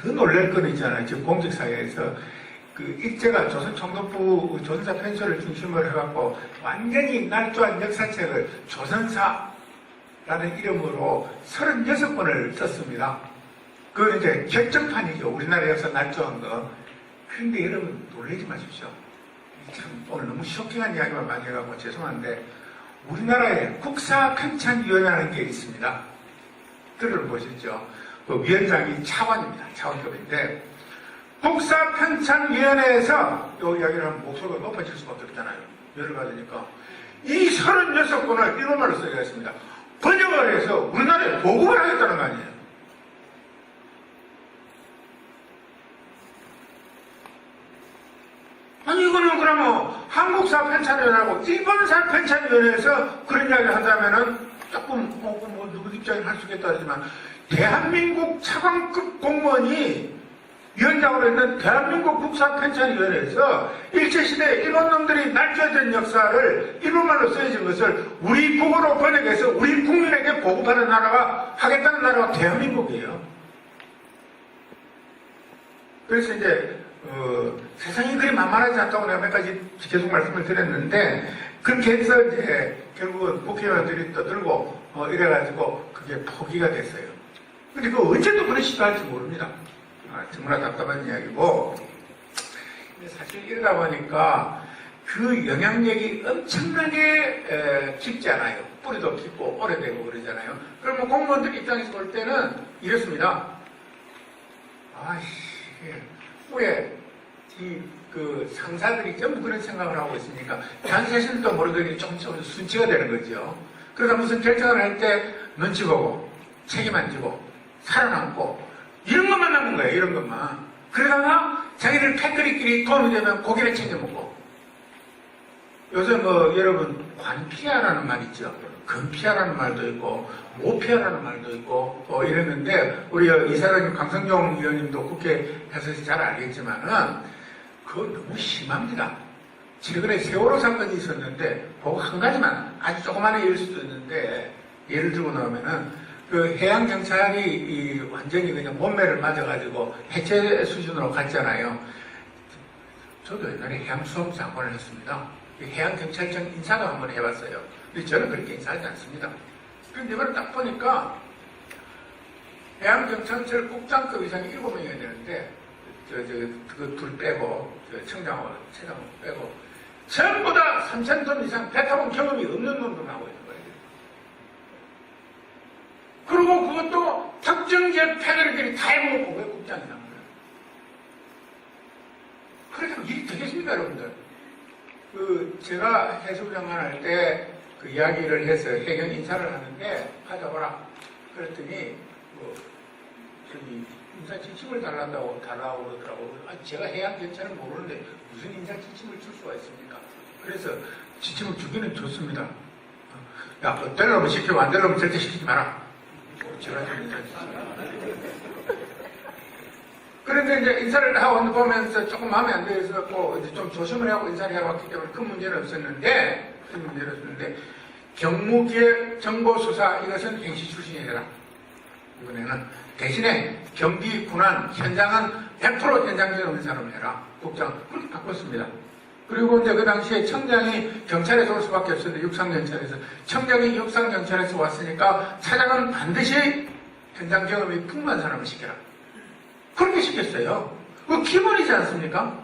A: 더 놀랄 건 있잖아요. 지금 공직사회에서 그 일제가 조선총독부 조선사 편서를 중심으로 해갖고 완전히 날조한 역사책을 조선사라는 이름으로 36권을 썼습니다. 그건 이제 결정판이죠. 우리나라 역사 날조한 거. 그런데 여러분 놀라지 마십시오. 참 오늘 너무 쇼킹한 이야기만 많이 해갖고 죄송한데 우리나라에 국사편찬위원회라는 게 있습니다. 들어보셨죠? 그 위원장이 차관입니다. 차관급인데 국사편찬위원회에서 이 이야기를 하면 목소리가 높아질 수밖에 없잖아요. 열을 받으니까 이 36권을 일본말로 써야 했습니다. 번역을 해서 우리나라에 보급을 하겠다는 거 아니에요. 아니 이거는 그러면 한국사 편찬위원회하고 일본사 편찬위원회에서 그런 이야기를 한다면은 조금 누구 입장이 할 수 있겠다 하지만 대한민국 차관급 공무원이 위원장으로 있는 대한민국 국사편찬위원회에서 일제시대에 일본 놈들이 날조했던 역사를 일본말로 쓰여진 것을 우리 국어로 번역해서 우리 국민에게 보급하는 나라가 하겠다는 나라가 대한민국이에요. 그래서 이제 세상이 그리 만만하지 않다고 내가 몇 가지 계속 말씀을 드렸는데 그렇게 해서 이제 결국은 국회의원들이 떠들고 이래가지고 그게 포기가 됐어요. 근데 그 언제 또 그런 시도 할지 모릅니다. 정말 답답한 이야기고 사실 이러다 보니까 그 영향력이 엄청나게 깊지 않아요. 뿌리도 깊고 오래되고 그러잖아요. 그러면 공무원들 입장에서 볼 때는 이렇습니다. 왜 그 상사들이 전부 그런 생각을 하고 있으니까 자기 자신도 모르더니 조금 순치가 되는 거죠. 그러다 무슨 결정을 할 때 눈치 보고 책임 안 지고 살아남고 이런 것만 남은 거예요. 이런 것만. 그러다가 자기들 패거리끼리 도움이 되면 고기를 챙겨 먹고 요새 여러분 관피하라는 말 있죠. 금피하라는 말도 있고 모피하라는 말도 있고 이랬는데 우리 이사장님 강성종 의원님도 국회에서 잘 알겠지만은 그거 너무 심합니다. 최근에 세월호 사건이 있었는데 그거 한 가지만 아주 조그마한 예일 수도 있는데 예를 들고 나오면은 그 해양경찰이 완전히 그냥 몸매를 맞아가지고 해체 수준으로 갔잖아요. 저도 옛날에 해양수험 장관을 했습니다. 해양경찰청 인사도 한번 해봤어요. 근데 저는 그렇게 인사하지 않습니다. 그런데 이번에 딱 보니까 해양경찰청 국장급 이상이 7명이어야 되는데 그 둘 빼고 청장하고 차장하고 빼고 전부 다 3,000톤 이상 배 타본 경험이 없는 놈들만 하고 있는 거예요. 그리고 그것도 특정 지역 패거리들이 다 해먹고 왜 국장이 나온 거예요? 그래도 일이 되겠습니까, 여러분들? 제가 해수장관 할 때 그 이야기를 해서 해경 인사를 하는데 가져와라. 그랬더니 저기 인사 지침을 달라고 그러더라고요. 제가 해양경찰은 모르는데 무슨 인사 지침을 줄 수가 있습니까? 그래서 지침을 주기는 좋습니다. 야, 될 놈은 시키고 안 될 놈은 절대 시키지 마라. 제가 좀 인사 지침. 그런데 이제 인사를 하고 보면서 조금 마음에 안 들어서 이제 좀 조심을 하고 인사를 해왔기 때문에 큰 문제는 없었는데 경무기획 정보수사 이것은 행시 출신이 되라. 이번에는 대신에 경비, 군안, 현장은 100% 현장 경험인 사람을 해라. 국장 그렇게 바꿨습니다. 그리고 이제 그 당시에 청장이 경찰에서 올 수밖에 없었는데 육상경찰에서 청장이 육상경찰에서 왔으니까 차장은 반드시 현장 경험이 풍부한 사람을 시켜라. 그렇게 시켰어요. 그 기본이지 않습니까?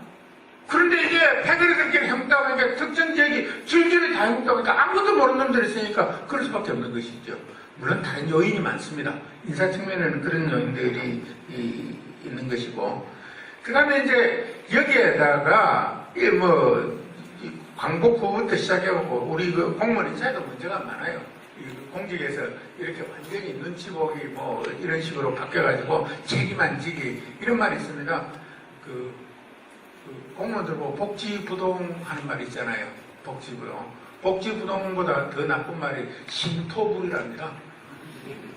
A: 그런데 이제 패거리들끼리 해먹다 보니까 특정 지역이 줄줄이 다 해먹다 보니까 아무것도 모르는 놈들이 있으니까 그럴 수밖에 없는 것이죠. 물론 다른 요인이 많습니다. 인사 측면에는 그런 요인들이 있는 것이고, 그 다음에 이제 여기에다가 광복 후부터 시작해갖고 우리 그 공무원 인사에도 문제가 많아요. 공직에서 이렇게 완전히 눈치 보기 이런 식으로 바뀌어가지고 책임 안 지기 이런 말이 있습니다. 그 공무원들 보고 복지부동 하는 말이 있잖아요. 복지부동. 복지부동보다 더 나쁜 말이 신토불이랍니다.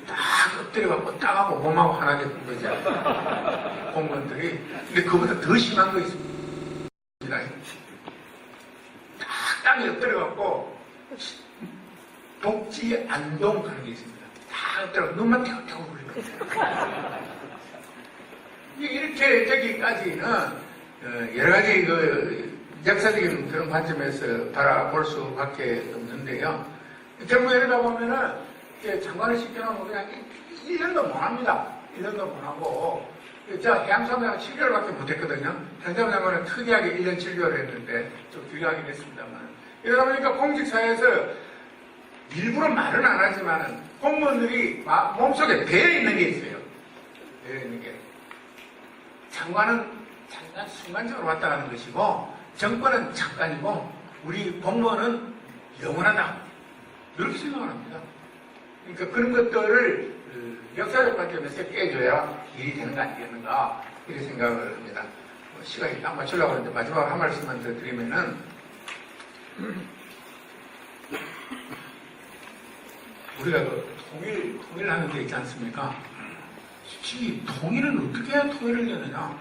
A: 딱 엎드려갖고 땅하고 몸하고 하나 되는 거죠. 공무원들이. 근데 그보다 더 심한 거 있습니다. 딱 땅에 엎드려갖고 복지안동 하는 게 있습니다. 딱 엎드려갖고 눈만 떼고 그러거든요. 이렇게 되기까지는 여러 가지 역사적인 그런 관점에서 바라볼 수밖에 없는데요. 결국 이러다 보면은 장관을 시켜놓으면 그냥 1년도 못 합니다. 1년도 못 하고. 제가 해양사무장 7개월밖에 못 했거든요. 행정장관은 특이하게 1년 7개월 했는데 좀 길게 하긴 했습니다만. 이러다 보니까 공직사회에서 일부러 말은 안 하지만은 공무원들이 몸속에 배어 있는 게 있어요. 배어 있는 게. 장관은 잠깐 순간적으로 왔다 가는 것이고 정권은 잠깐이고 우리 공무원은 영원하다 이렇게 생각을 합니다. 그러니까 그런 것들을 역사적 관점에서 깨줘야 일이 되는 거 아니겠는가 이렇게 생각을 합니다. 시간이 딱 맞추려고 하는데 마지막으로 한 말씀만 더 드리면은 우리가 통일하는 게 있지 않습니까? 솔직히 통일은 어떻게 해야 통일을 되느냐?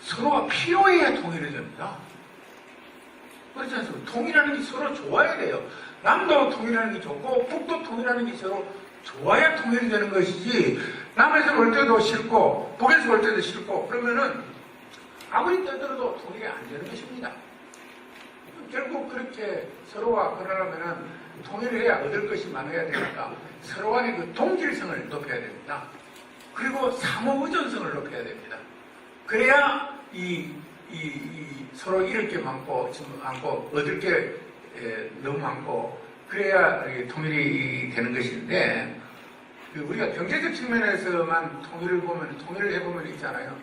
A: 서로가 필요해야 통일이 됩니다. 그렇지 않습니까? 통일하는 게 서로 좋아야 돼요. 남도 통일하는 게 좋고 북도 통일하는 게 서로 좋아야 통일이 되는 것이지 남에서 볼 때도 싫고 북에서 볼 때도 싫고 그러면은 아무리 떠들어도 통일이 안 되는 것입니다. 결국 그렇게 서로가 그러려면은 통일을 해야 얻을 것이 많아야 되니까 서로 간의 그 동질성을 높여야 됩니다. 그리고 상호 의존성을 높여야 됩니다. 그래야 서로 잃을 게 많고 얻을 게 너무 많고 그래야 통일이 되는 것인데 우리가 경제적 측면에서만 통일을 해보면 있잖아요.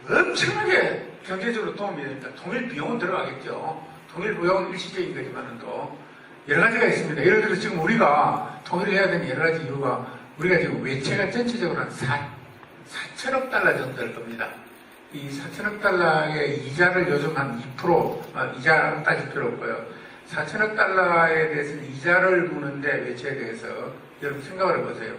A: 엄청나게 경제적으로 도움이 됩니다. 통일 비용은 들어가겠죠. 통일 비용은 일시적인 거지만은 또 여러 가지가 있습니다. 예를 들어 지금 우리가 통일을 해야 되는 여러 가지 이유가 우리가 지금 외채가 전체적으로 한 4천억 달러 정도 될 겁니다. 이 4천억 달러의 이자를 요즘 한 2% 이자 따질 필요 없고요. 4천억 달러에 대해서는 이자를 무는데 외채에 대해서 여러분 생각을 해보세요.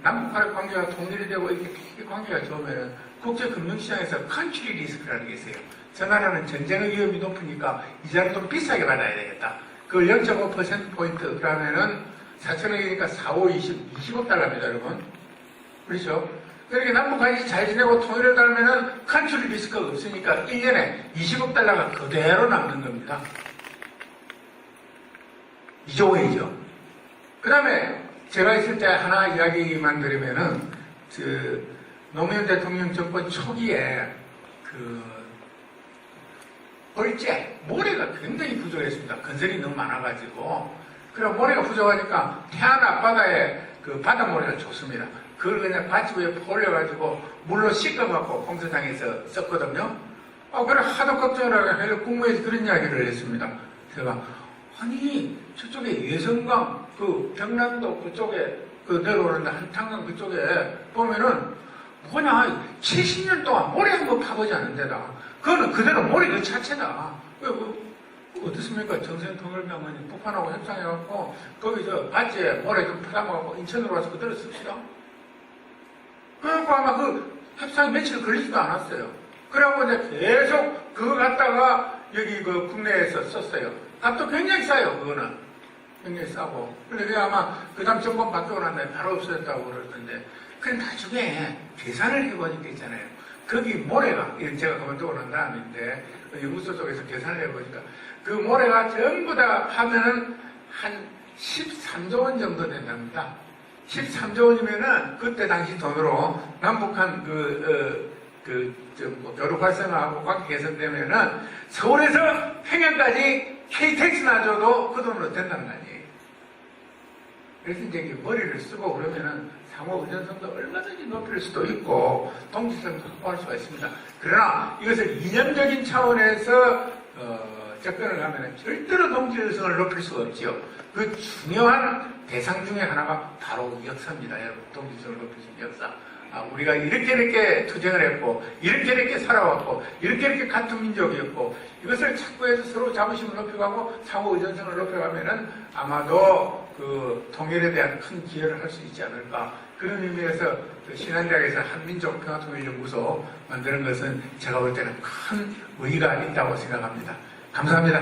A: 남북한의 관계가 통일이 되고 이렇게 관계가 좋으면 국제금융시장에서 컨트리 리스크라는 게 있어요. 저 나라는 전쟁의 위험이 높으니까 이자를 좀 비싸게 받아야 되겠다. 그걸 0.5%포인트 그러면은 4천억이니까 4, 5, 20억 달러입니다, 여러분. 그렇죠? 그러니까 남북한이 잘 지내고 통일을 달면은 컨트리 리스크가 없으니까 1년에 20억 달러가 그대로 남는 겁니다. 2조 원이죠. 그 다음에 제가 있을 때 하나 이야기만 드리면은 노무현 대통령 정권 초기에 벌재, 모래가 굉장히 부족했습니다. 건설이 너무 많아가지고. 그래 모래가 부족하니까 태안 앞바다에 그 바닷모래가 좋습니다. 그걸 그냥 밭 위에 올려가지고 물로 씻어갖고 공사장에서 썼거든요. 그래 하도 걱정을 하고 국무회에서 그런 이야기를 했습니다. 제가 아니 저쪽에 예성강 경남도 그쪽에 내려오는데 한탄강 그쪽에 보면은 뭐냐 70년 동안 모래 한번 파보지 않은 데다. 그거는 그대로 모래 그 자체다. 어떻습니까? 정sen통일병원이 북한하고 협상해갖고 거기서 밭에 모래 좀 파담아갖고 인천으로 와서 그대로 씁시다. 그래갖고 아마 그 협상이 며칠 걸리지도 않았어요. 그래갖고 이제 계속 그거 갖다가 여기 국내에서 썼어요. 값도 굉장히 싸요, 그거는. 굉장히 싸고. 근데 아마 그 다음 정권 바뀌고 난 다음에 바로 없어졌다고 그러던데. 그래 나중에 계산을 해보니까 있잖아요. 거기 모래가, 제가 그만두고 난 다음인데, 연구소 쪽에서 계산을 해보니까, 그 모래가 전부 다 하면은 한 13조 원 정도 된답니다. 13조 원이면은 그때 당시 돈으로 남북한 뭐 교류 활성화하고 관계 개선되면은 서울에서 평양까지 KTX 놔줘도 그 돈으로 된다는 거 아니에요. 그래서 이제 머리를 쓰고 그러면은 상호 의존성도 얼마든지 높일 수도 있고 동지성도 확보할 수가 있습니다. 그러나 이것을 이념적인 차원에서 접근을 하면 절대로 동지성을 높일 수가 없지요. 그 중요한 대상 중에 하나가 바로 역사입니다. 여러분, 동지성을 높일 수 있는 역사. 우리가 이렇게 투쟁을 했고, 이렇게 살아왔고, 이렇게 같은 민족이었고, 이것을 자꾸 해서 서로 자부심을 높여가고 상호 의존성을 높여가면은 아마도 그 통일에 대한 큰 기여를 할 수 있지 않을까. 그런 의미에서 신한대학에서 한민족 평화통일연구소 만드는 것은 제가 볼 때는 큰 의의가 있다고 생각합니다. 감사합니다.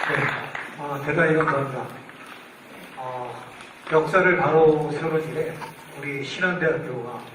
B: 네, 대단히 감사합니다. 역사를 바로 세우는 일에 우리 신한대학교가